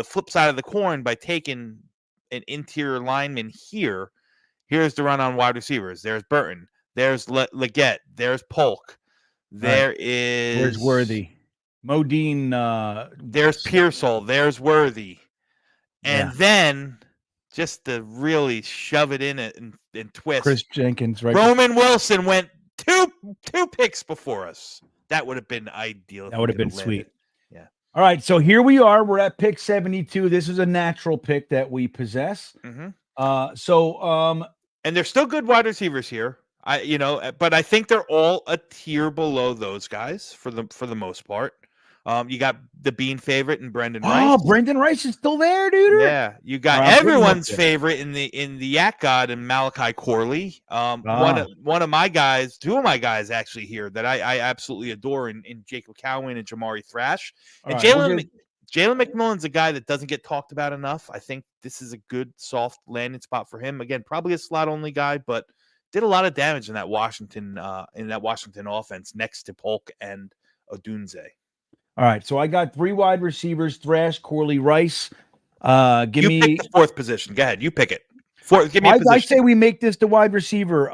flip side of the coin, by taking an interior lineman here's the run on wide receivers. There's Burton. There's Leggett. There's Polk. There's Worthy. Modine. There's Pearsall. There's Worthy. And then just to really shove it in it and twist. Chris Jenkins, right? Roman Wilson went two picks before us. That would have been ideal. That would have been sweet. Yeah. All right. So here we are. We're at pick 72. This is a natural pick that we possess. Mm-hmm. And there's still good wide receivers here. But I think they're all a tier below those guys for the most part. You got the Bean favorite and Brendan Rice. Oh, Brendan Rice is still there, dude. Yeah, you got everyone's favorite in the Yak God and Malachi Corley. One of my guys, two of my guys actually here that I absolutely adore in Jacob Cowan and Jamari Thrash. And Jalen McMillan's a guy that doesn't get talked about enough. I think this is a good soft landing spot for him. Again, probably a slot only guy, but did a lot of damage in that Washington offense next to Polk and Odunze. All right, so I got 3 wide receivers: Thrash, Corley, Rice. Pick the fourth position. Go ahead, you pick it. Give me a position. I say we make this the wide receiver.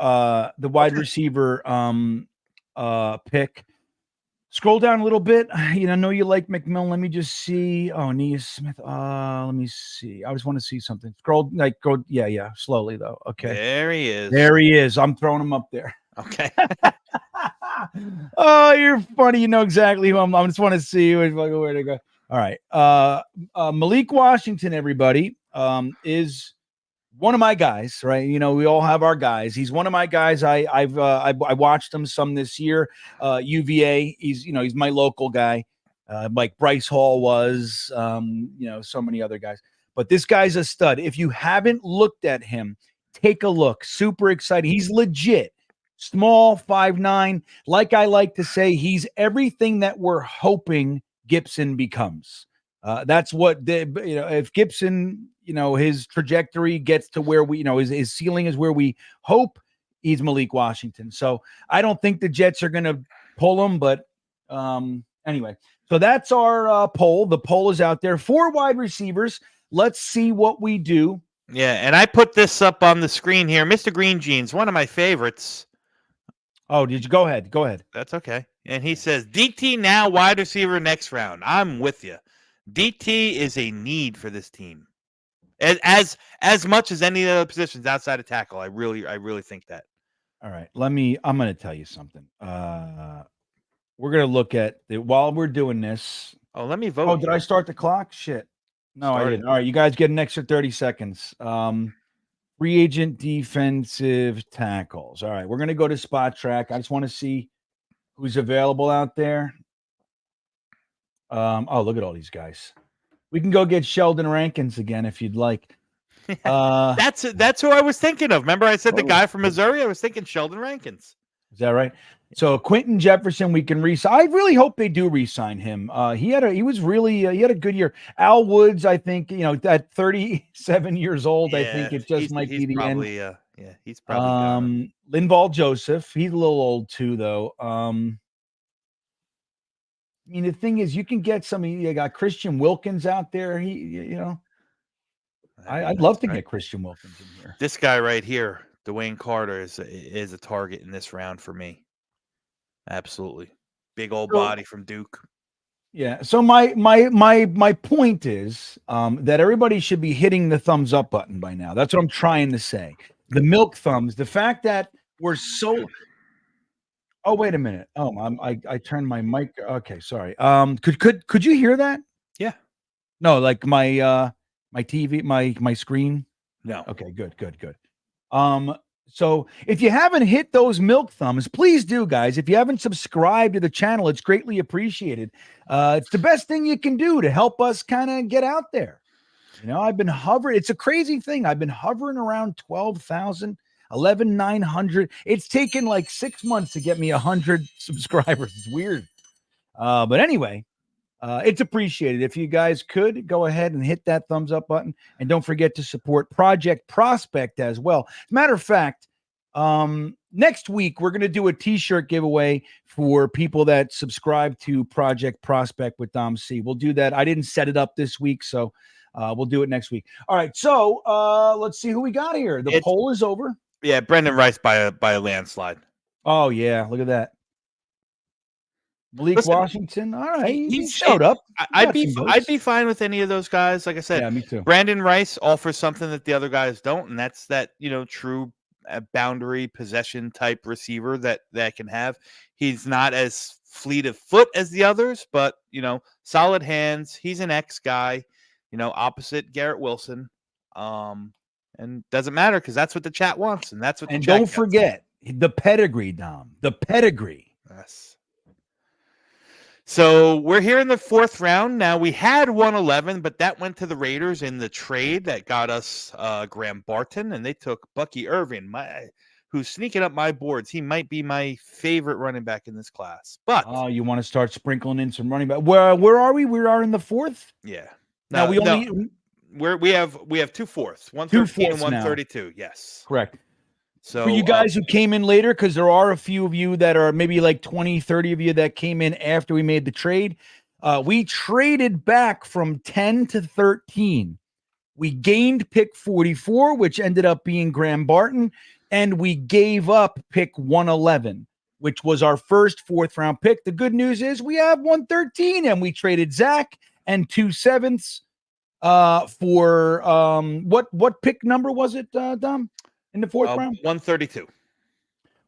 Pick. Scroll down a little bit. I know you like McMillan. Let me just see. Oh, Nia Smith. Let me see. I just want to see something. Go. Yeah. Slowly though. Okay. There he is. I'm throwing him up there. Okay. Oh, you're funny. You know exactly who I just want to see where to go. All right. Malik Washington, everybody, is one of my guys, right? We all have our guys. He's one of my guys. I watched him some this year. UVA. He's my local guy. Like Bryce Hall was. So many other guys. But this guy's a stud. If you haven't looked at him, take a look. Super exciting. He's legit. Small, 5'9". Like I like to say, he's everything that we're hoping Gibson becomes. That's what if Gibson, his trajectory gets to where we, his ceiling is where we hope, he's Malik Washington. So I don't think the Jets are going to pull him, but anyway. So that's our poll. The poll is out there. 4 wide receivers. Let's see what we do. Yeah, and I put this up on the screen here. Mr. Green Jeans, one of my favorites. Oh, did you? Go ahead. That's okay. And he says, DT now wide receiver next round. I'm with you. DT is a need for this team. As much as any other positions outside of tackle. I really think that. All right. I'm going to tell you something. We're going to look at while we're doing this. Oh, let me vote. Oh, did I start the clock? Shit. No, I didn't. All right. You guys get an extra 30 seconds. Free agent defensive tackles. All right, we're going to go to Spot Track. I just want to see who's available out there. Oh, look at all these guys. We can go get Sheldon Rankins again if you'd like. That's who I was thinking of. Remember I said the guy from Missouri? I was thinking Sheldon Rankins. Is that right? So Quentin Jefferson, we can re-sign. I really hope they do re-sign him. He had a good year. Al Woods, I think, at 37 years old, I think it just might be the end. He's probably Linval Joseph, he's a little old too, though. The thing is, you can get you got Christian Wilkins out there. I'd love to get Christian Wilkins in here. This guy right here, Dwayne Carter, is a target in this round for me. Absolutely. Big old body from Duke. Yeah. So my point is that everybody should be hitting the thumbs up button by now. That's what I'm trying to say. The milk thumbs, the fact that we're so. Oh, wait a minute. Oh, I turned my mic. Okay, sorry. Could you hear that? Yeah. No, like my TV, my screen. No. Okay, good. So if you haven't hit those milk thumbs, please do, guys. If you haven't subscribed to the channel, it's greatly appreciated. It's the best thing you can do to help us kind of get out there. I've been hovering. It's a crazy thing. I've been hovering around 12,000, 11,900. It's taken like 6 months to get me 100 subscribers. It's weird. But anyway, It's appreciated. If you guys could go ahead and hit that thumbs up button, and don't forget to support Project Prospect as well. Matter of fact, next week we're going to do a t-shirt giveaway for people that subscribe to Project Prospect with Dom C. We'll do that. I didn't set it up this week, so we'll do it next week. All right, so let's see who we got here. The poll is over. Yeah, Brendan Rice by a landslide. Oh yeah, look at that. Malik Washington. All right, he showed up. I'd be fine with any of those guys. Like I said, yeah, me too. Brandon Rice offers something that the other guys don't, and that's that true boundary possession type receiver that can have. He's not as fleet of foot as the others, but solid hands. He's an X guy, opposite Garrett Wilson. And doesn't matter because that's what the chat wants, and that's what. And don't forget the pedigree, Dom. The pedigree. Yes. So we're here in the 4th round. Now we had 111, but that went to the Raiders in the trade that got us Graham Barton, and they took Bucky Irvin, who's sneaking up my boards. He might be my favorite running back in this class. But you want to start sprinkling in some running back? Where are we? We are in the 4th. Yeah. Now we have 2 fourths, 113 and 132. Now. Yes. Correct. So for you guys who came in later, because there are a few of you that are maybe like 20, 30 of you that came in after we made the trade. We traded back from 10 to 13. We gained pick 44, which ended up being Graham Barton, and we gave up pick 111, which was our first 4th round pick. The good news is we have 113, and we traded Zach and 2 7ths for what pick number was it, Dom? In the 4th round? 132.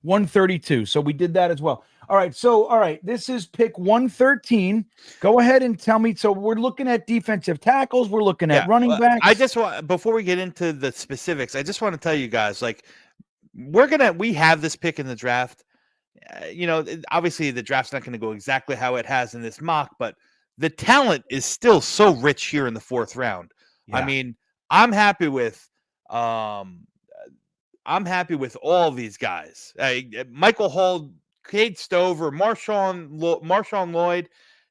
132. So we did that as well. All right. This is pick 113. Go ahead and tell me. So we're looking at defensive tackles. We're looking at running backs. I just want, before we get into the specifics, I just want to tell you guys, like, we have this pick in the draft. Obviously the draft's not going to go exactly how it has in this mock, but the talent is still so rich here in the 4th round. Yeah. I mean, I'm happy with all these guys. Michael Hall, Cade Stover, Marshawn Lloyd,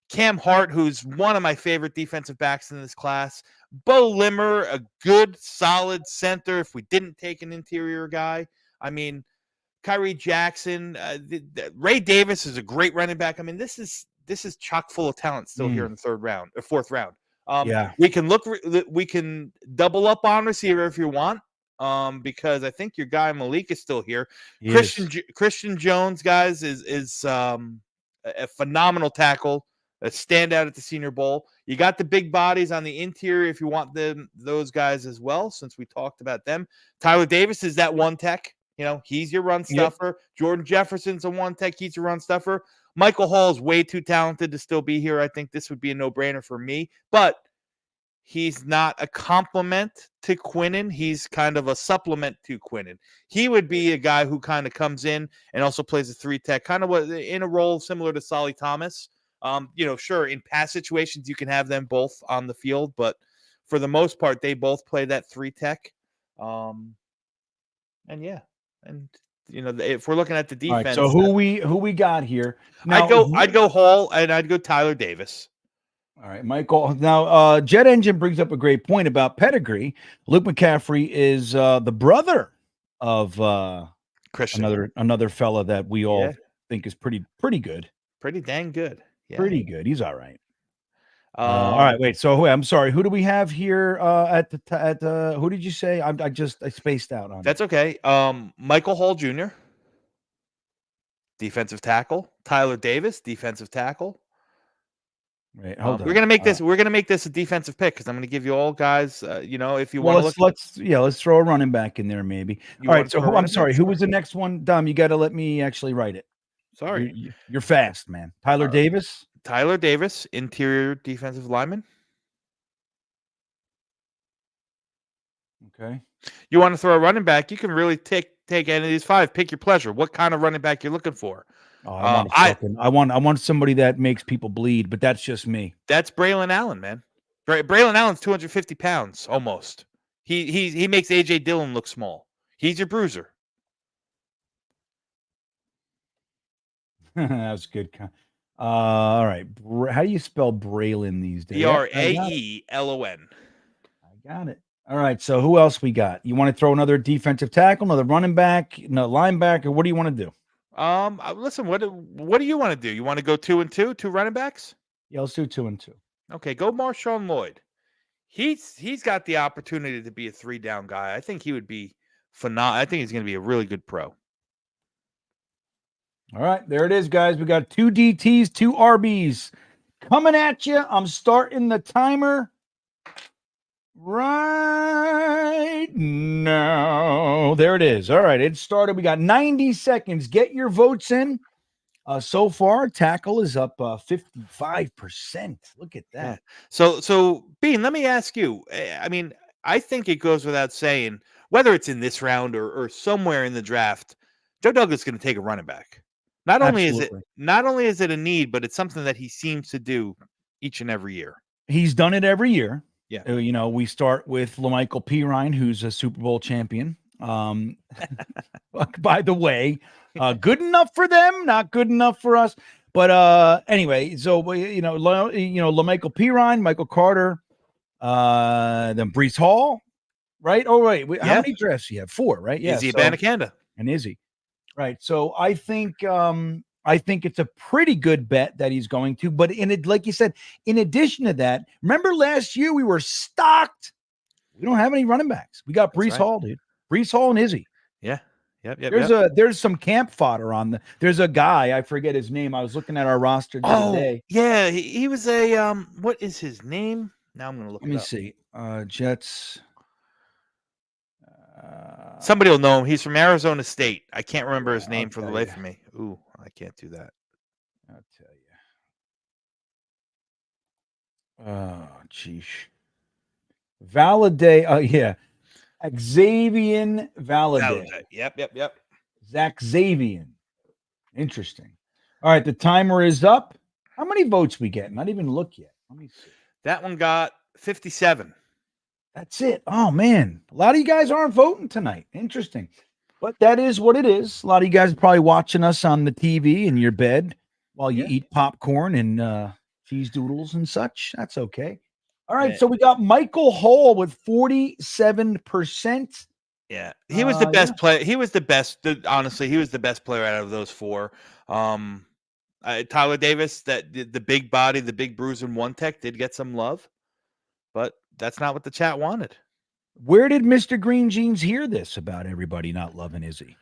Cam Hart, who's one of my favorite defensive backs in this class. Bo Limmer, a good, solid center if we didn't take an interior guy. I mean, Kyrie Jackson, Ray Davis is a great running back. I mean, this is chock full of talent still here in the 3rd round or 4th round. We can double up on receiver if you want. Because I think your guy Malik is still here. Christian Jones, guys, is a phenomenal tackle, a standout at the Senior Bowl. You got the big bodies on the interior if you want those guys as well, since we talked about them. Tyler Davis is that one tech. He's your run stuffer. Yep. Jordan Jefferson's a one tech. He's your run stuffer. Michael Hall is way too talented to still be here. I think this would be a no-brainer for me, but he's not a complement to Quinnen. He's kind of a supplement to Quinnen. He would be a guy who kind of comes in and also plays a 3-tech, kind of in a role similar to Solly Thomas. Sure, in pass situations, you can have them both on the field, but for the most part, they both play that 3-tech. If we're looking at the defense. Right, so who we got here? Now, I'd go Hall and I'd go Tyler Davis. All right, Michael. Now, Jet Engine brings up a great point about pedigree. Luke McCaffrey is the brother of Christian, another fella that we all think is pretty good, pretty dang good, pretty good. He's all right. All right, wait. So I'm sorry. Who do we have here at who did you say? I spaced out on. That's okay. Michael Hall Jr., defensive tackle. Tyler Davis, defensive tackle. Right, hold on. We're gonna make this. We're gonna make this a defensive pick because I'm gonna give you all guys. If you want to look. Let's throw a running back in there maybe. All right. So I'm sorry. Who was the next one? Dom, you got to let me actually write it. Sorry, you're fast, man. Tyler Davis. Tyler Davis, interior defensive lineman. Okay. You want to throw a running back? You can really take any of these 5. Pick your pleasure. What kind of running back you're looking for? I want somebody that makes people bleed, but that's just me. That's Braylon Allen, man. Braylon Allen's 250 pounds almost. He makes AJ Dillon look small. He's your bruiser. That was good. All right. How do you spell Braylon these days? Braelon. I got it. All right. So who else we got? You want to throw another defensive tackle, another running back, another linebacker? What do you want to do? Listen, what do you want to do? You want to go 2 and 2, 2 running backs? Yeah, let's do 2 and 2. Okay, go Marshawn Lloyd. He's got the opportunity to be a 3-down guy. I think he would be phenomenal. I think he's going to be a really good pro. All right, there it is, guys. We got 2 DTs, 2 RBs coming at you. I'm starting the timer right now. There it is. All right, it started. We got 90 seconds. Get your votes in. So far, tackle is up 55%. Look at that. Yeah. So Bean, let me ask you. I mean, I think it goes without saying, whether it's in this round or somewhere in the draft, Joe Douglas is going to take a running back. Not only is it a need, but it's something that he seems to do each and every year. He's done it every year. Yeah. You know, we start with LaMichael Pirine, who's a Super Bowl champion. By the way, good enough for them, not good enough for us. But anyway, so LaMichael Pirine, Michael Carter, then Breece Hall, right? Oh, right. How many drafts do you have? 4, right? Yeah. Izzy Abanikanda. And Izzy. Right. So I think it's a pretty good bet that he's going to. But like you said, in addition to that, remember last year we were stocked. We don't have any running backs. We got Breece Hall, dude. Breece Hall and Izzy. Yeah. Yep. There's some camp fodder on there's a guy, I forget his name. I was looking at our roster the other day. Yeah, he was a what is his name? Now I'm gonna look. Let me see. Jets. Somebody will know him. He's from Arizona State. I can't remember his name for the life of me. Ooh, I can't do that. I'll tell you. Oh, geez. Valade. Yeah. Xavier Valade. Yep. Zack Xavier. Interesting. All right, the timer is up. How many votes we get? Not even look yet. Let me see. That one got 57. That's it. Oh, man. A lot of you guys aren't voting tonight. Interesting. But that is what it is. A lot of you guys are probably watching us on the TV in your bed while you eat popcorn and cheese doodles and such. That's okay. All right. So we got Michael Hall with 47%. Yeah. He was the best player. He was the best. Honestly, he was the best player out of those 4. Tyler Davis, the big body, the big bruise and one tech did get some love, but that's not what the chat wanted. Where did Mr. Green Jeans hear this about everybody not loving Izzy?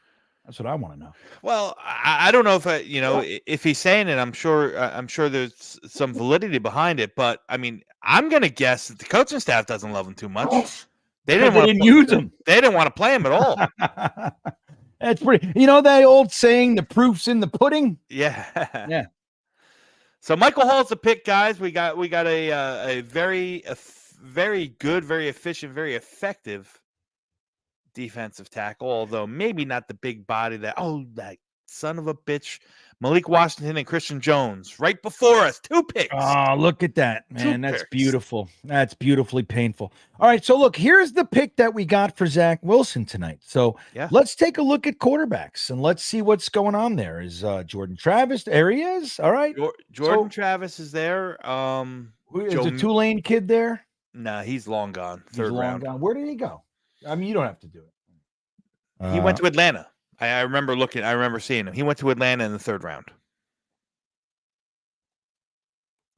That's what I want to know. Well, I don't know if if he's saying it. I'm sure there's some validity behind it. But I mean, I'm gonna guess that the coaching staff doesn't love him too much. They didn't use him. They didn't want to play him at all. That's pretty. You know that old saying, "The proof's in the pudding." Yeah. So Michael Hall's the pick, guys. We got a very good, very efficient, very effective defensive tackle, although maybe not the big body that son of a bitch, Malik Washington and Christian Jones right before us. 2 picks. Oh, look at that, man. That's beautiful. That's beautifully painful. All right, so look, here's the pick that we got for Zack Wilson tonight. So let's take a look at quarterbacks and let's see what's going on there. Is Jordan Travis? There he is. All right. Jordan Travis is there. Is the Tulane kid there? Nah, he's long gone. Third round. Gone. Where did he go? I mean, you don't have to do it. He went to Atlanta. I remember looking. I remember seeing him. He went to Atlanta in the 3rd round.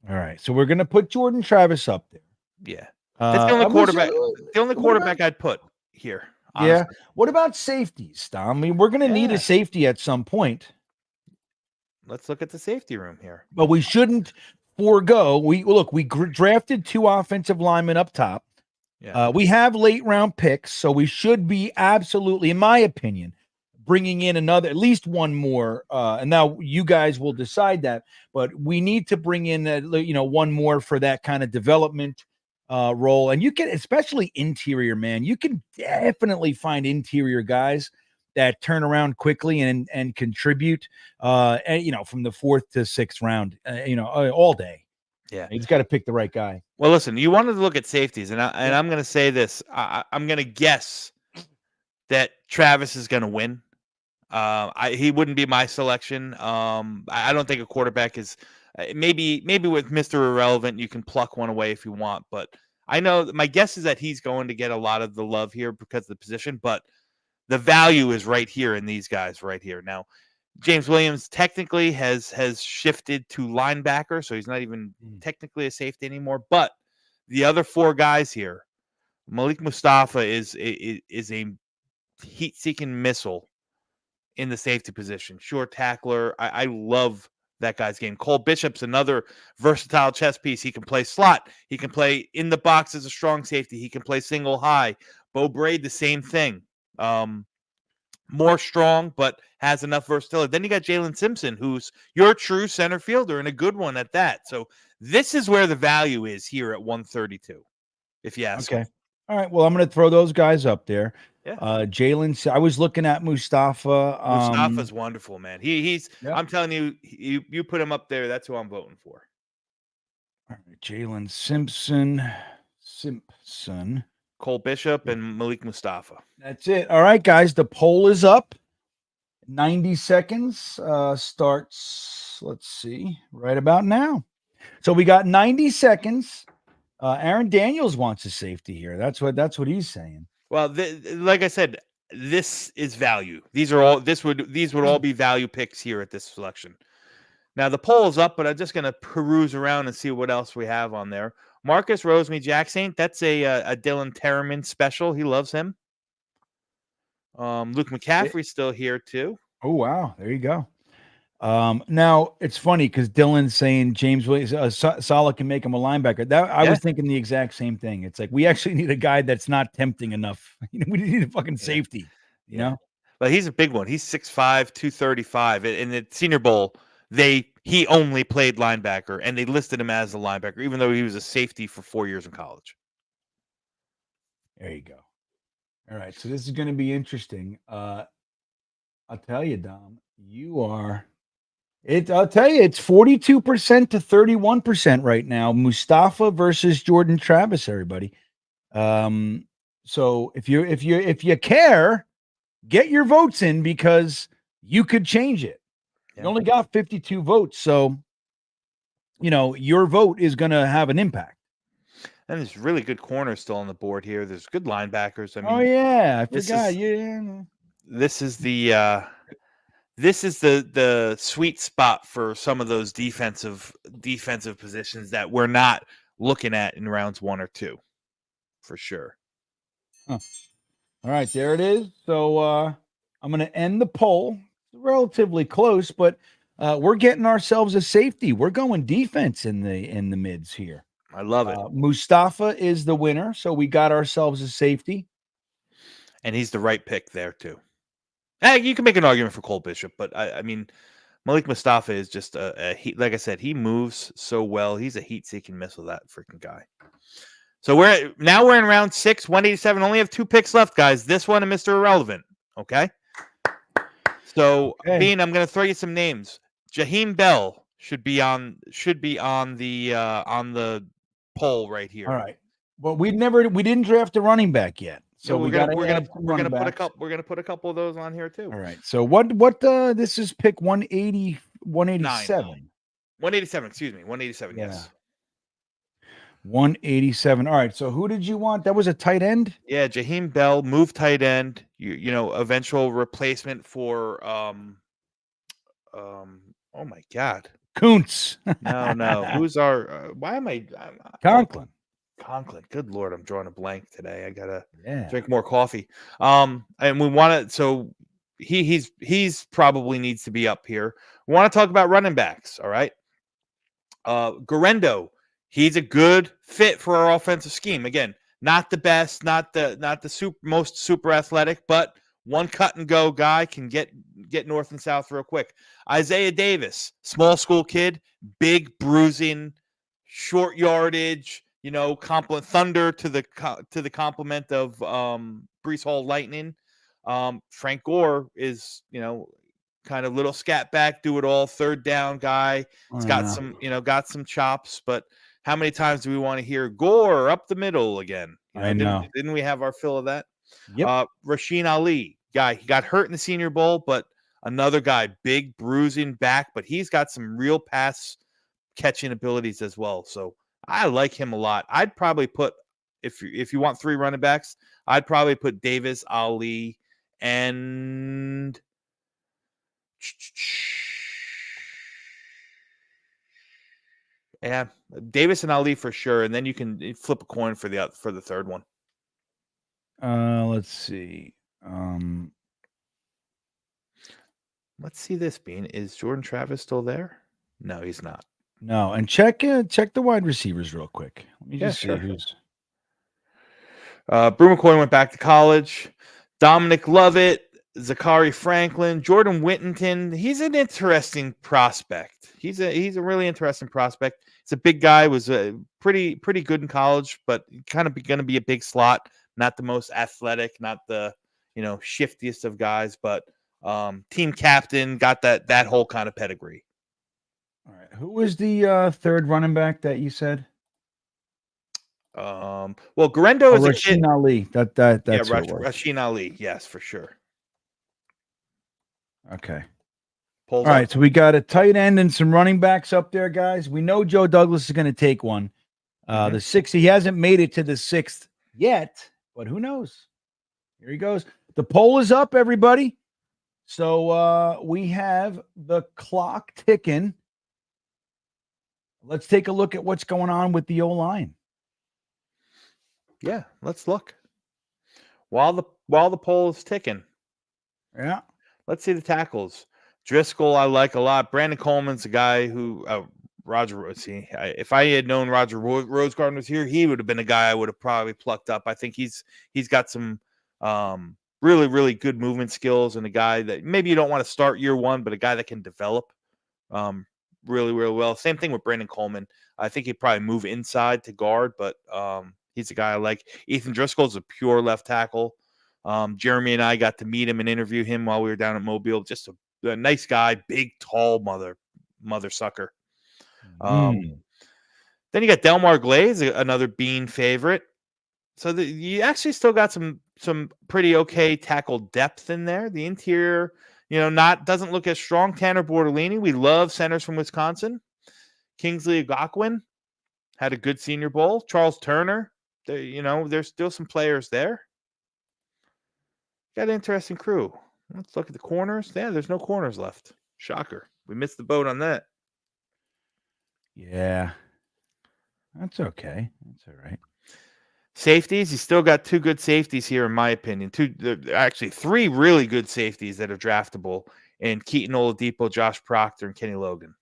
All right, so we're gonna put Jordan Travis up there. Yeah, that's the only quarterback. The only quarterback I'd put here. Honestly. Yeah. What about safeties, Dom? I mean, we're gonna need a safety at some point. Let's look at the safety room here. But we shouldn't forego. We drafted 2 offensive linemen up top. Yeah. We have late round picks, so we should be absolutely, in my opinion, bringing in at least one more. And now you guys will decide that, but we need to bring in, one more for that kind of development role. And you can, especially interior, man, you can definitely find interior guys that turn around quickly and contribute, from the 4th to 6th round, all day. Yeah, he's got to pick the right guy. Well, listen, you wanted to look at safeties, and I'm going to say this. I'm going to guess that Travis is going to win. He wouldn't be my selection. I don't think a quarterback is Maybe with Mr. Irrelevant, you can pluck one away if you want. But I know my guess is that he's going to get a lot of the love here because of the position. But the value is right here in these guys right here. Now, James Williams technically has shifted to linebacker, so he's not even technically a safety anymore. But the other four guys here, Malik Mustafa is a heat-seeking missile in the safety position. Short tackler. I love that guy's game. Cole Bishop's another versatile chess piece. He can play slot. He can play in the box as a strong safety. He can play single high. Bo Braid, the same thing. More strong, but has enough versatility. Then you got Jalen Simpson, who's your true center fielder and a good one at that. So this is where the value is here at 132, if you ask me. All right. Well, I'm going to throw those guys up there. Yeah. Jalen, I was looking at Mustafa. Mustafa's wonderful, man. He's. Yep. I'm telling you, you put him up there. That's who I'm voting for. All right, Jalen Simpson, Cole Bishop, and Malik Mustafa. That's it. All right, guys. The poll is up. 90 seconds starts. Let's see, right about now. So we got 90 seconds. Aaron Daniels wants a safety here. That's what he's saying. Well, like I said, this is value. These would all be value picks here at this selection. Now the poll is up, but I'm just gonna peruse around and see what else we have on there. Marcus Rosemy-Jackson, that's a Dylan Terraman special. He loves him. Luke McCaffrey's still here too. Oh wow, there you go. Now it's funny because Dylan's saying James Williams, Saleh can make him a linebacker. I was thinking the exact same thing. It's like we actually need a guy that's not tempting enough. We need a fucking safety. You know, but he's a big one. He's 6'5", 235. In the Senior Bowl, he only played linebacker, and they listed him as a linebacker, even though he was a safety for 4 years in college. There you go. All right, so this is going to be interesting. I'll tell you, Dom, I'll tell you, it's 42% to 31% right now. Mustafa versus Jordan Travis, everybody. So if you care, get your votes in because you could change it. You only got 52 votes, so your vote is going to have an impact. And there's really good corners still on the board here. There's good linebackers. I mean, I forgot. This is the sweet spot for some of those defensive positions that we're not looking at in rounds 1 or 2, for sure. All right, there it is. So I'm going to end the poll. It's relatively close, but we're getting ourselves a safety. We're going defense in the mids here. I love it. Mustafa is the winner, so we got ourselves a safety, and he's the right pick there too. You can make an argument for Cole Bishop, but I mean, Malik Mustafa is just like I said, he moves so well. He's a heat-seeking missile, that freaking guy. So we're in round 6, 187. Only have 2 picks left, guys. This one and Mr. Irrelevant. Okay. So, Bean, I'm going to throw you some names. Jaheim Bell should be on the poll right here. All right. Well, we didn't draft a running back yet. So we're gonna put a couple of those on here too. All right. So what this is pick 187. 187, excuse me. 187, yes. 187. All right. So who did you want? That was a tight end? Yeah, Jaheim Bell, move tight end. You know, eventual replacement for oh my God. Kuntz. No. Who's our why am I Conklin. Good Lord, I'm drawing a blank today. I gotta drink more coffee. And we want to. So he's probably needs to be up here. We want to talk about running backs. All right. Garendo, he's a good fit for our offensive scheme. Again, not the best, not the most super athletic, but one cut and go guy can get north and south real quick. Isaiah Davis, small school kid, big bruising, short yardage. You know, compliment thunder to the complement of Breece Hall Lightning. Frank Gore is, kind of little scat back, do it all, third down guy. He's got some chops, but how many times do we want to hear Gore up the middle again? I know. Didn't we have our fill of that? Yep. Rasheen Ali, guy, he got hurt in the Senior Bowl, but another guy, big bruising back, but he's got some real pass catching abilities as well. So I like him a lot. I'd probably put, if you want 3 running backs, I'd probably put Davis, Ali, and yeah, Davis and Ali for sure. And then you can flip a coin for the third one. Let's see. Let's see this, Bean. Is Jordan Travis still there? No, he's not. No, and check the wide receivers real quick. Let me just see who's. Brew McCoy went back to college. Dominic Lovett, Zachary Franklin, Jordan Whittington. He's an interesting prospect. He's a really interesting prospect. He's a big guy. Was pretty good in college, but kind of going to be a big slot. Not the most athletic, not the shiftiest of guys, but team captain, got that whole kind of pedigree. All right, who was the third running back that you said? Well, Garendo is Rasheen Ali. That's Rasheen Ali. Yes, for sure. Okay. All right, so we got a tight end and some running backs up there, guys. We know Joe Douglas is going to take one. The 6th, he hasn't made it to the 6th yet, but who knows? Here he goes. The poll is up, everybody. So we have the clock ticking. Let's take a look at what's going on with the O-line. Yeah, let's look. While the poll is ticking. Yeah. Let's see the tackles. Driscoll, I like a lot. Brandon Coleman's a guy who if I had known Roger Rosegarden was here, he would have been a guy I would have probably plucked up. I think he's got some really, really good movement skills, and a guy that maybe you don't want to start year one, but a guy that can develop really, really well. Same thing with Brandon Coleman. I think he'd probably move inside to guard, but he's a guy I like. Ethan Driscoll is a pure left tackle. Jeremy and I got to meet him and interview him while we were down at Mobile. Just a nice guy, big, tall mother sucker. Then you got Delmar Glaze, another Bean favorite. So you actually still got some pretty okay tackle depth in there. The interior, doesn't look as strong. Tanner Bortolini, we love centers from Wisconsin. Kingsley Ogwuin had a good Senior Bowl. Charles Turner, there's still some players there. Got an interesting crew. Let's look at the corners. Yeah, there's no corners left. Shocker. We missed the boat on that. Yeah. That's okay. That's all right. Safeties, you still got 2 good safeties here, in my opinion. 3 really good safeties that are draftable, and Keaton Oladipo, Josh Proctor, and Kenny Logan.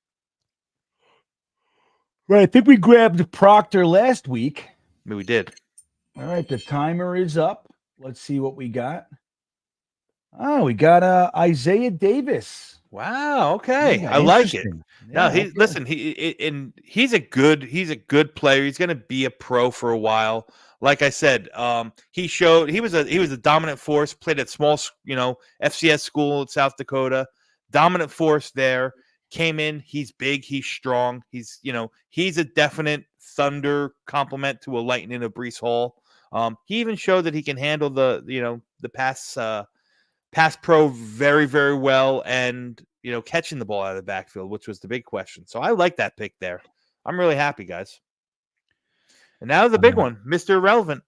Right. I think we grabbed Proctor last week. We did. All right. The timer is up. Let's see what we got. Oh, we got Isaiah Davis. Wow. Okay. Yeah, I like it. Yeah, He's a good player. He's going to be a pro for a while. Like I said, he was a dominant force, played at small, FCS school in South Dakota, dominant force there, came in. He's big. He's strong. He's a definite Thunder complement to a Lightning of Breece Hall. He even showed that he can handle the pass pro very, very well, and catching the ball out of the backfield, which was the big question. So I like that pick there. I'm really happy, guys. And now the big one, Mr. Irrelevant.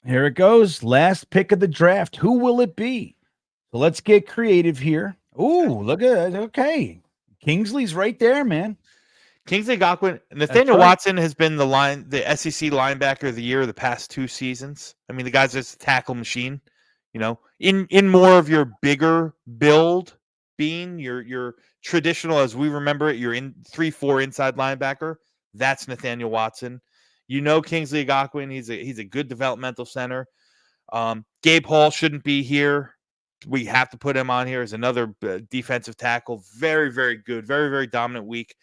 Here it goes. Last pick of the draft. Who will it be? So let's get creative here. Ooh, look at it. Okay. Kingsley's right there, man. Kingsley Ogwuin. Nathaniel Watson has been the SEC linebacker of the year the past 2 seasons. I mean, the guy's just a tackle machine. In more of your bigger build, Bean, your traditional, as we remember it, your 3-4 inside linebacker. That's Nathaniel Watson. Kingsley Ogwuin, he's a good developmental center. Gabe Hall shouldn't be here. We have to put him on here as another defensive tackle. Very, very good. Very, very dominant week.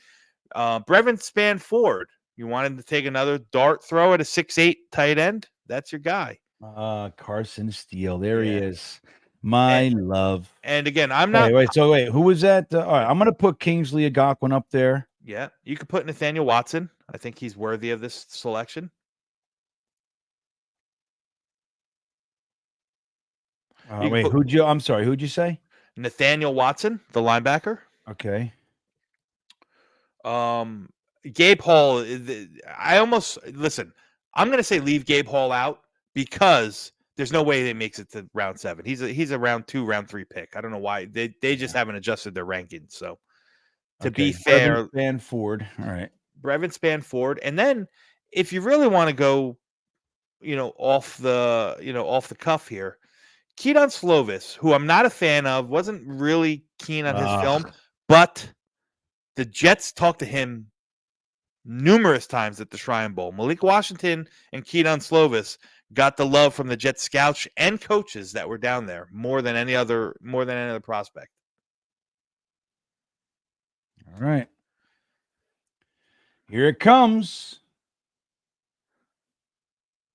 Brevin Spanford, you wanted to take another dart throw at a 6'8" tight end? That's your guy. Carson Steele. There he is. My love. And again, I'm not. Wait. Who was that? All right. I'm going to put Kingsley Ogwuin up there. Yeah. You could put Nathaniel Watson. I think he's worthy of this selection. I'm sorry. Who'd you say? Nathaniel Watson, the linebacker. Okay. Gabe Hall, I almost listen. I'm going to say leave Gabe Hall out because there's no way they makes it to round 7. He's a round 2, round 3 pick. I don't know why they just haven't adjusted their rankings. So to be fair, Brevin Ford. All right, Brevin Span Ford, and then if you really want to go, off the cuff here, Keaton Slovis, who I'm not a fan of, wasn't really keen on his film, but the Jets talked to him numerous times at the Shrine Bowl. Malik Washington and Keaton Slovis got the love from the Jets scouts and coaches that were down there more than any other prospect. All right. Here it comes.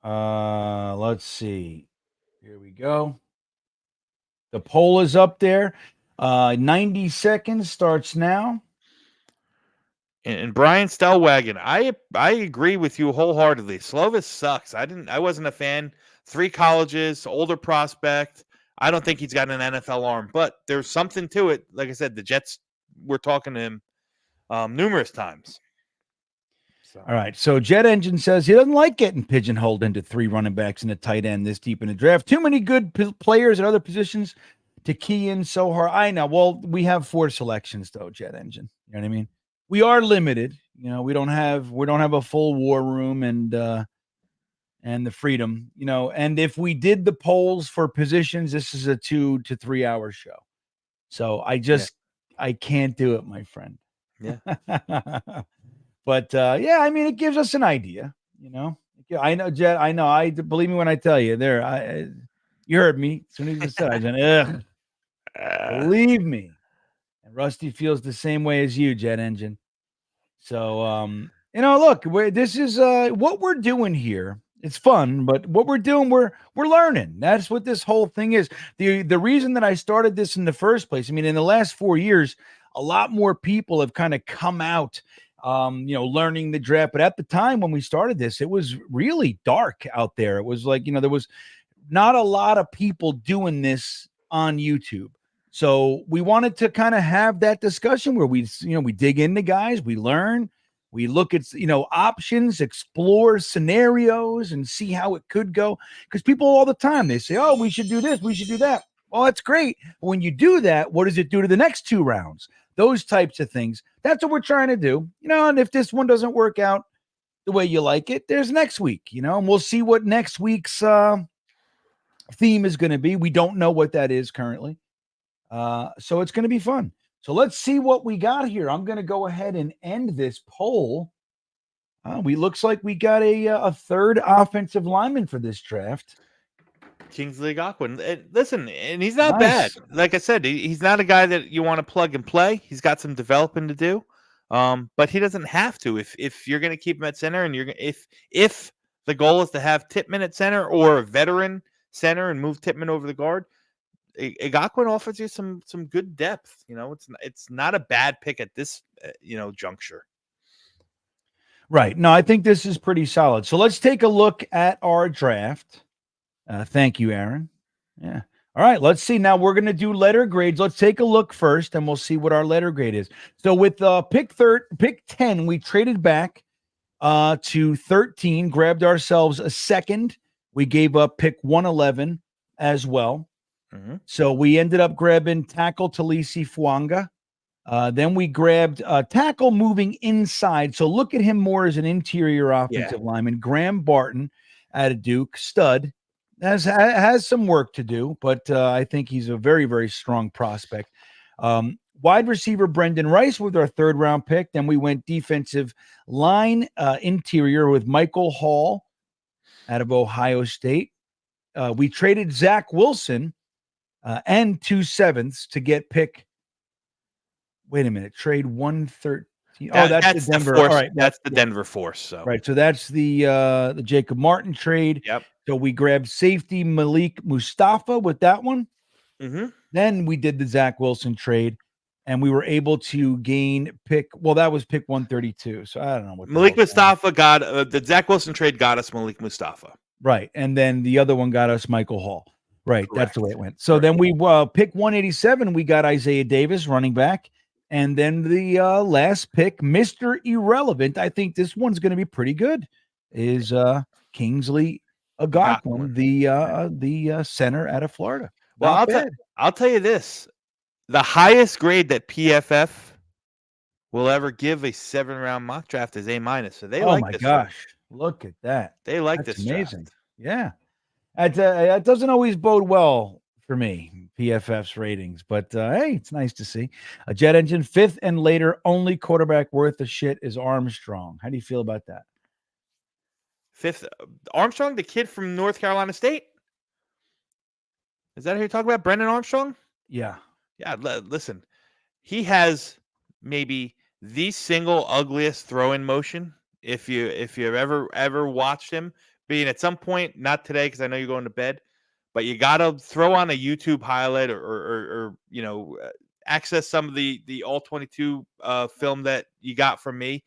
Let's see. Here we go. The poll is up there. 90 seconds starts now. And Brian Stellwagen, I agree with you wholeheartedly. Slovis sucks. I wasn't a fan. 3 colleges, older prospect. I don't think he's got an NFL arm, but there's something to it. Like I said, the Jets were talking to him numerous times. So. All right. So Jet Engine says he doesn't like getting pigeonholed into 3 running backs and a tight end this deep in the draft. Too many good players at other positions to key in so hard. I know. Well, we have 4 selections though, Jet Engine. You know what I mean? We are limited. We don't have a full war room and the freedom, and if we did the polls for positions, this is a 2 to 3 hour show. So I can't do it, my friend. Yeah. But it gives us an idea, I know, Jet. I know. I believe me when I tell you you heard me as soon as you said, I went, ugh. Believe me. And Rusty feels the same way as you, Jet Engine. So, look, this is what we're doing here. It's fun, but what we're doing, we're learning. That's what this whole thing is. The reason that I started this in the first place, in the last 4 years, a lot more people have kind of come out, learning the draft. But at the time when we started this, it was really dark out there. It was like, there was not a lot of people doing this on YouTube. So we wanted to kind of have that discussion where we dig into guys, we learn, we look at, options, explore scenarios and see how it could go. Because people all the time, they say, oh, we should do this, we should do that. Well, that's great. But when you do that, what does it do to the next 2 rounds? Those types of things. That's what we're trying to do. And if this one doesn't work out the way you like it, there's next week, and we'll see what next week's theme is going to be. We don't know what that is currently. So it's going to be fun. So let's see what we got here. I'm going to go ahead and end this poll. Looks like we got a third offensive lineman for this draft. Kingsley Gaquin. Listen, and he's not bad. Like I said, he's not a guy that you want to plug and play. He's got some developing to do, but he doesn't have to. If you're going to keep him at center, and if the goal is to have Tippmann at center or a veteran center and move Tippmann over the guard, Gaquin offers you some good depth. It's not a bad pick at this juncture. Right. No, I think this is pretty solid. So let's take a look at our draft. Thank you, Aaron. Yeah. All right. Let's see. Now we're going to do letter grades. Let's take a look first, and we'll see what our letter grade is. So with pick 10, we traded back to 13, grabbed ourselves a second. We gave up pick 111 as well. Mm-hmm. So we ended up grabbing tackle Talisi Fuanga. Then we grabbed tackle moving inside. So look at him more as an interior offensive lineman. Graham Barton out of Duke, stud. Has some work to do, but I think he's a very, very strong prospect. Wide receiver Brendan Rice with our 3rd round pick. Then we went defensive line interior with Michael Hall out of Ohio State. We traded Zack Wilson and 2 7ths to get pick. Wait a minute, trade 113. That's the Denver. Force. All right, that's the Denver Force. So right, so that's the Jacob Martin trade. Yep. So we grabbed safety Malik Mustafa with that one. Mm-hmm. Then we did the Zack Wilson trade, and we were able to gain pick. Well, that was pick 132. So I don't know what Malik Mustafa got. The Zack Wilson trade got us Malik Mustafa. Right, and then the other one got us Michael Hall. Right, Correct. That's the way it went. So then we pick 187. We got Isaiah Davis, running back, And then the last pick, Mr. Irrelevant. I think this one's going to be pretty good. Is Kingsley Agakwan, the center out of Florida? Well, I'll tell you this: the highest grade that PFF will ever give a 7-round mock draft is A-. So they like this. Oh my gosh! Look at that. They like That's this amazing. draft. Yeah, that doesn't always bode well for me, PFF's ratings, but hey, it's nice to see. A jet engine, 5th and later, only quarterback worth a shit is Armstrong. How do you feel about that? 5th, Armstrong, the kid from North Carolina State. Is that who you're talking about, Brendan Armstrong? Yeah. Yeah. Listen, he has maybe the single ugliest throw-in motion. If you've ever watched him, being at some point, not today because I know you're going to bed, but you gotta throw on a YouTube highlight or access some of the all 22 film that you got from me.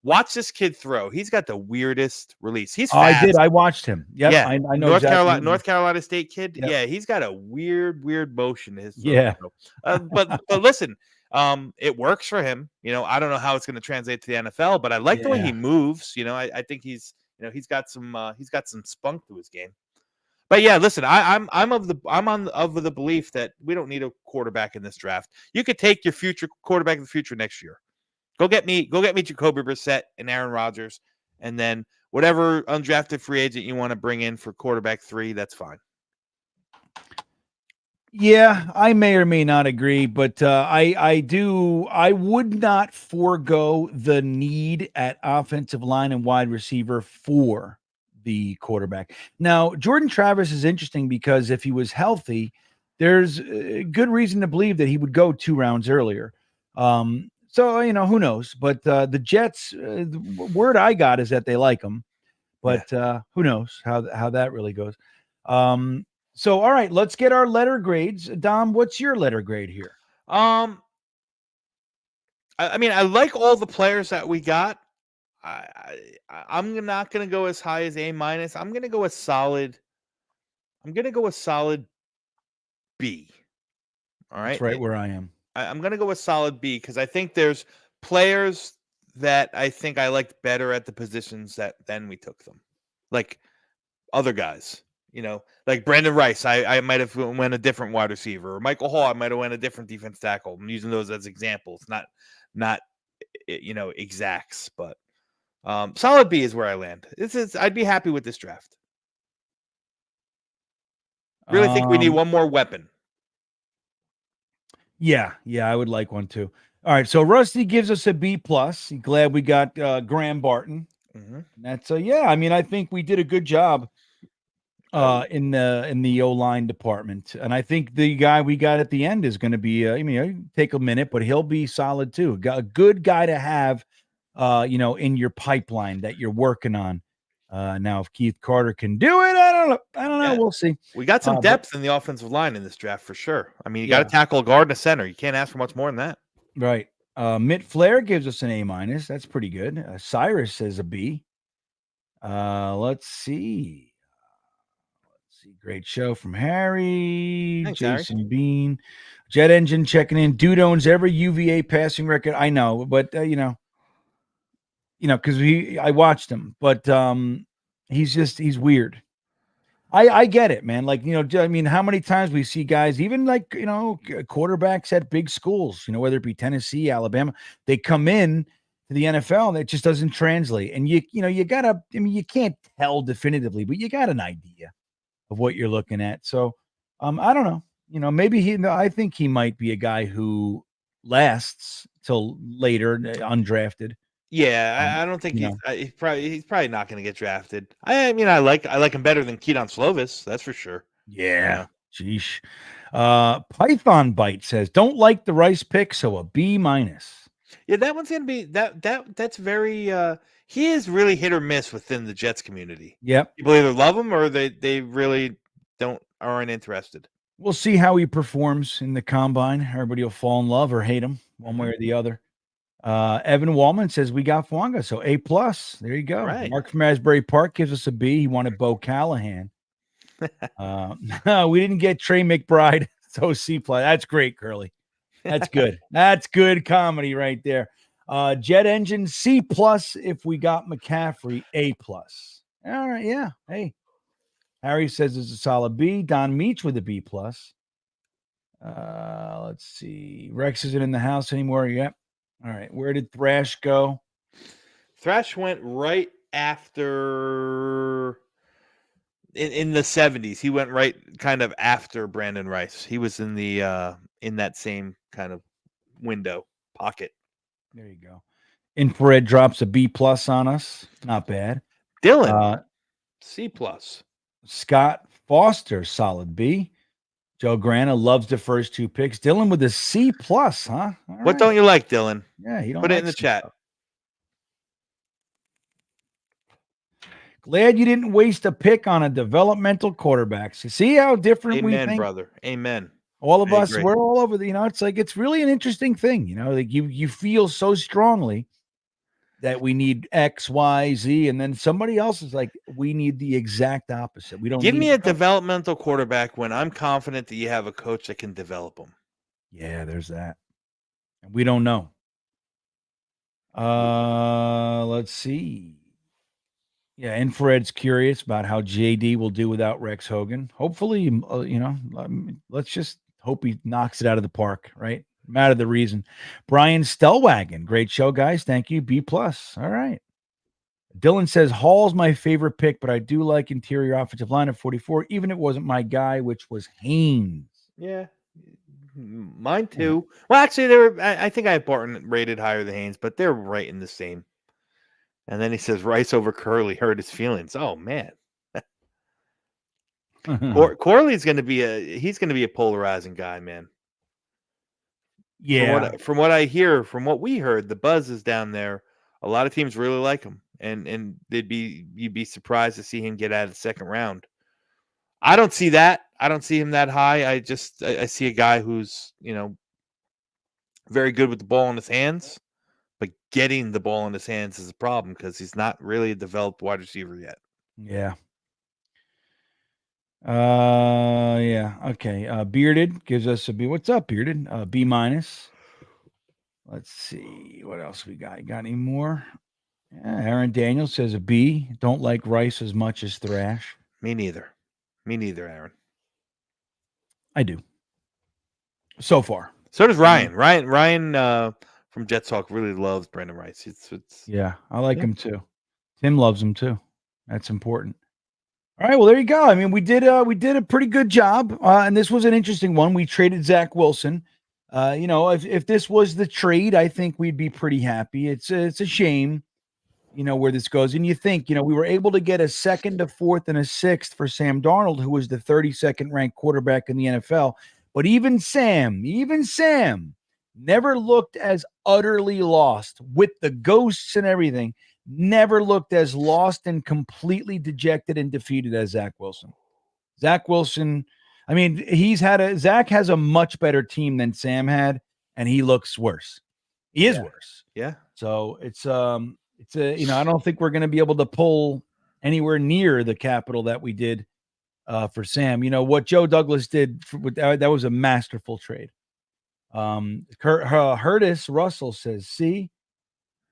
Watch this kid throw. He's got the weirdest release. He's fast. I did. I watched him. Yep, yeah, I know North Carolina State kid. Yep. Yeah, he's got a weird motion. His throw. Yeah. But listen, it works for him. I don't know how it's going to translate to the NFL, but I like the way he moves. I think he's got some spunk to his game. But yeah, listen, I'm of the belief that we don't need a quarterback in this draft. You could take your future quarterback of the future next year. Go get me Jacoby Brissett and Aaron Rodgers, and then whatever undrafted free agent you want to bring in for quarterback 3, that's fine. Yeah, I may or may not agree, but I would not forego the need at offensive line and wide receiver for the quarterback. Now, Jordan Travis is interesting because if he was healthy, there's a good reason to believe that he would go 2 rounds earlier. So, who knows? But the Jets, the word I got is that they like him. But who knows how that really goes. So, all right, let's get our letter grades. Dom, what's your letter grade here? I like all the players that we got. I'm not going to go as high as A-. I'm going to go a solid B. All right. That's right where I am. I'm going to go a solid B because I think there's players that I think I liked better at the positions then we took them. Like other guys, like Brandon Rice, I might have went a different wide receiver, or Michael Hall, I might have went a different defense tackle. I'm using those as examples, not exacts, but solid B is where I land. I'd be happy with this draft. Really think we need one more weapon. Yeah, I would like one too. All right, so Rusty gives us a B+. Glad we got Graham Barton. Mm-hmm. That's I think we did a good job in the O-line department, and I think the guy we got at the end is going to be take a minute, but he'll be solid too. Got a good guy to have in your pipeline that you're working on. Now, if Keith Carter can do it, I don't know. Yeah. We'll see. We got some depth in the offensive line in this draft for sure. I mean, you got to tackle a guard and a center. You can't ask for much more than that. Right. Mitt Flair gives us an A-. That's pretty good. Cyrus says a B. Let's see. Great show from Harry. Thanks, Jason Harry. Bean. Jet Engine checking in. Dude owns every UVA passing record. I know, but because I watched him, but he's weird. I get it, man. Like, how many times we see guys, even like, quarterbacks at big schools, whether it be Tennessee, Alabama, they come in to the NFL and it just doesn't translate. And you gotta, you can't tell definitively, but you got an idea of what you're looking at. So, I don't know, maybe I think he might be a guy who lasts till later, undrafted. Yeah, I don't think he's probably not going to get drafted. I like him better than Keaton Slovis, that's for sure. Yeah. Sheesh. Python Bite says, don't like the Rice pick, so a B-. Yeah, that one's going to be that's very he is really hit or miss within the Jets community. Yep. People either love him or they really aren't interested. We'll see how he performs in the combine. Everybody will fall in love or hate him one way or the other. Evan Wallman says we got Fuanga, so A+. There you go. Right. Mark from Asbury Park gives us a B. He wanted Bo Callahan. We didn't get Trey McBride, so C+. That's great, Curly. That's good. That's good comedy right there. Jet engine C+ if we got McCaffrey A+. All right, yeah. Hey, Harry says it's a solid B. Don Meach with a B+. Let's see. Rex isn't in the house anymore. Yep. All right. Where did Thrash go? Thrash went right after in the 70s. He went right kind of after Brandon Rice. He was in the in that same kind of window pocket. There you go. Infrared drops a B+ on us. Not bad. Dylan C+. Scott Foster, solid B. Joe Grana loves the first two picks. Dylan with a C+, huh? All What right. don't you like, Dylan? Yeah, he don't Put it like in the some chat. stuff. Glad you didn't waste a pick on a developmental quarterback. So see how different we Amen, think? brother. Amen. All of I us, agree. we're all over the, it's like, it's really an interesting thing. Like you feel so strongly that we need X, Y, Z, and then somebody else is like, we need the exact opposite. We don't Give need me a the coach. developmental quarterback when I'm confident that you have a coach that can develop them. Yeah, there's that. And we don't know. Let's see. Yeah, Infrared's curious about how JD will do without Rex Hogan. Hopefully, let's just hope he knocks it out of the park, right? Matter the reason. Brian Stellwagen, great show, guys. Thank you. B+. All right. Dylan says Hall's my favorite pick, but I do like interior offensive line at 44, even if it wasn't my guy, which was Haynes. Yeah. Mine too. Well, actually, I think I have Barton rated higher than Haynes, but they're right in the same. And then he says Rice over Curley hurt his feelings. Oh man. Corley's going to be a polarizing guy, man. Yeah. From what I hear, from what we heard, the buzz is down there. A lot of teams really like him, and you'd be surprised to see him get out of the second round. I don't see that. I don't see him that high. I see a guy who's very good with the ball in his hands, but getting the ball in his hands is a problem because he's not really a developed wide receiver yet. Yeah. Yeah. Okay. Bearded gives us a B. What's up, Bearded? B-. Let's see what else we got. Got any more? Yeah, Aaron Daniels says a B. Don't like Rice as much as Thrash. Me neither, Aaron. I do. So far. So does Ryan. Ryan from Jet Talk really loves Brandon Rice. Yeah, I like him too. Tim loves him too. That's important. All right, well, there you go. I mean, we did a pretty good job, and this was an interesting one. We traded Zack Wilson. If this was the trade, I think we'd be pretty happy. It's a shame, where this goes. And you think, we were able to get a second, a fourth, and a sixth for Sam Darnold, who was the 32nd ranked quarterback in the NFL. But even Sam never looked as utterly lost with the ghosts and everything. Never looked as lost and completely dejected and defeated as Zack Wilson. Zack Wilson, I mean, Zack has a much better team than Sam had, and he looks worse. He is worse. Yeah. So it's I don't think we're going to be able to pull anywhere near the capital that we did for Sam. What Joe Douglas did that was a masterful trade. Curtis Russell says, see,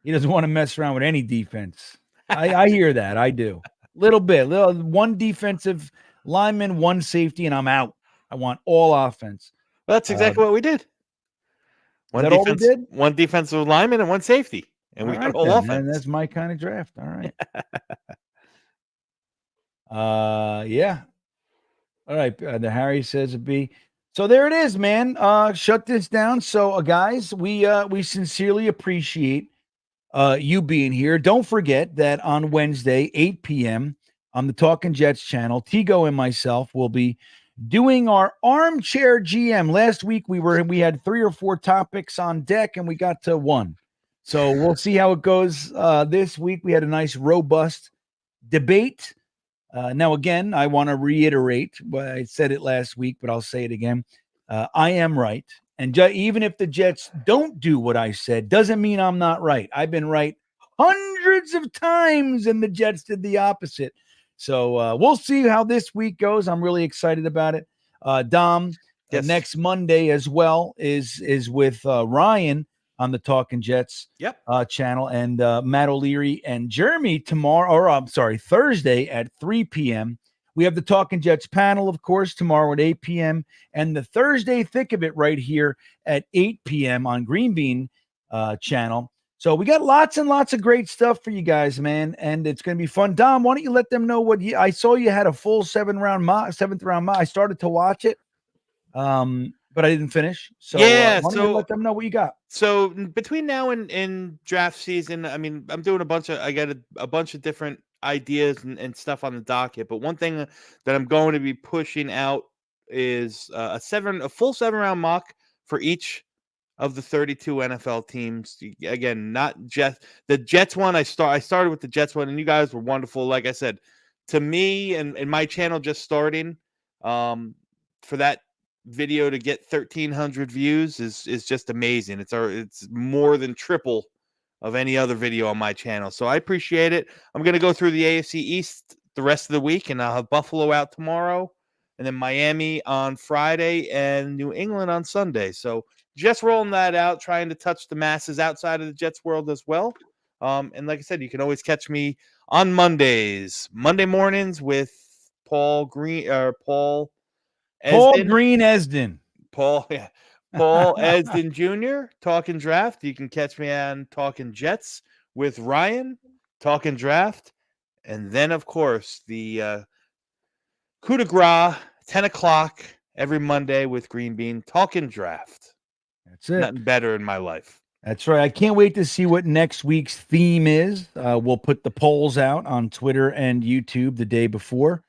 he doesn't want to mess around with any defense. I hear that. I do. Little one defensive lineman, one safety, and I'm out. I want all offense. Well, that's exactly what we did. All we did? One defensive lineman and one safety. And we got all offense. And that's my kind of draft. All right. Yeah. All right. The Harry says a B. So there it is, man. Shut this down. So guys, we sincerely appreciate you being here. Don't forget that on Wednesday, 8 p.m. on the Talking Jets channel, Tigo and myself will be doing our armchair GM. Last week we had 3 or 4 topics on deck and we got to 1. So we'll see how it goes. This week we had a nice robust debate. Now, again, I want to reiterate what I said it last week, but I'll say it again. I am right. And even if the Jets don't do what I said, doesn't mean I'm not right. I've been right hundreds of times, and the Jets did the opposite. So we'll see how this week goes. I'm really excited about it. Dom, And next Monday as well is with Ryan on the Talking Jets channel, and Matt O'Leary and Jeremy tomorrow, or I'm sorry, Thursday at 3 p.m. We have the Talking Jets panel, of course, tomorrow at 8 p.m. and the Thursday thick of it right here at 8 p.m. on GreenBean channel. So we got lots and lots of great stuff for you guys, man, and it's going to be fun. Dom, why don't you let them know what I saw you had a full seventh round mock. I started to watch it, but I didn't finish. So why don't you let them know what you got? So between now and draft season, I mean, I'm doing I got a bunch of different ideas and stuff on the docket. But one thing that I'm going to be pushing out is a full 7-round mock for each of the 32 NFL teams. Again, not just the Jets one. I started with the Jets one, and you guys were wonderful. Like I said, to me and my channel just starting, for that video to get 1,300 views is just amazing. It's more than triple of any other video on my channel. So I appreciate it. I'm going to go through the AFC East the rest of the week, and I'll have Buffalo out tomorrow, and then Miami on Friday, and New England on Sunday. So just rolling that out, trying to touch the masses outside of the Jets world as well. And like I said, you can always catch me on Monday mornings with Paul Esden. Paul Esden Jr., Talking Draft. You can catch me on Talking Jets with Ryan, Talking Draft. And then, of course, the coup de grace, 10 o'clock every Monday with GreenBean, Talking Draft. That's it. Nothing better in my life. That's right. I can't wait to see what next week's theme is. We'll put the polls out on Twitter and YouTube the day before,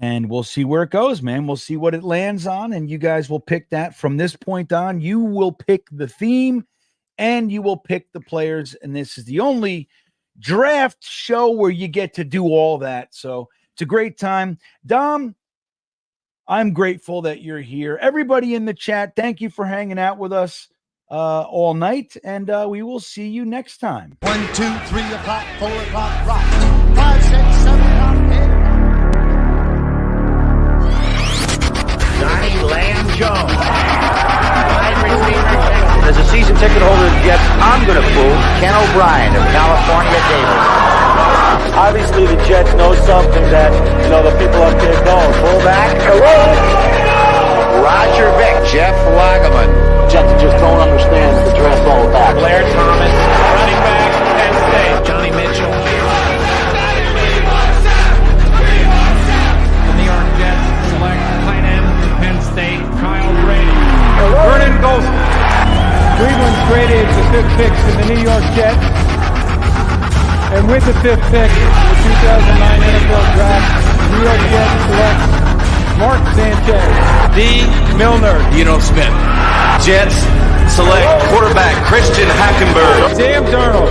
and we'll see where it goes, man. We'll see what it lands on, and you guys will pick that from this point on. You will pick the theme, and you will pick the players, and this is the only draft show where you get to do all that. So it's a great time. Dom, I'm grateful that you're here. Everybody in the chat, thank you for hanging out with us all night, and we will see you next time. 1, 2, 3 o'clock, 4 o'clock, rock. 5, 6, 7 o'clock, 8. Johnny Lamb Jones. Wide receiver. As a season ticket holder of the Jets, I'm going to fool Ken O'Brien of California Davis. Obviously, the Jets know something that, the people up there don't. Fullback. Hello. Roger Vick. Jeff Lageman. Jets just don't understand the draft all back. Blair Thomas, running back, Penn State. Johnny Mitchell. The New York Jets select tight end from Penn State, Kyle Brady. Vernon Golson. Cleveland traded the 5th pick to the New York Jets. And with the 5th pick in the 2009 NFL Draft, the New York Jets select Mark Sanchez. D. Milner. Smith. Jets select quarterback Christian Hackenberg. Sam Darnold.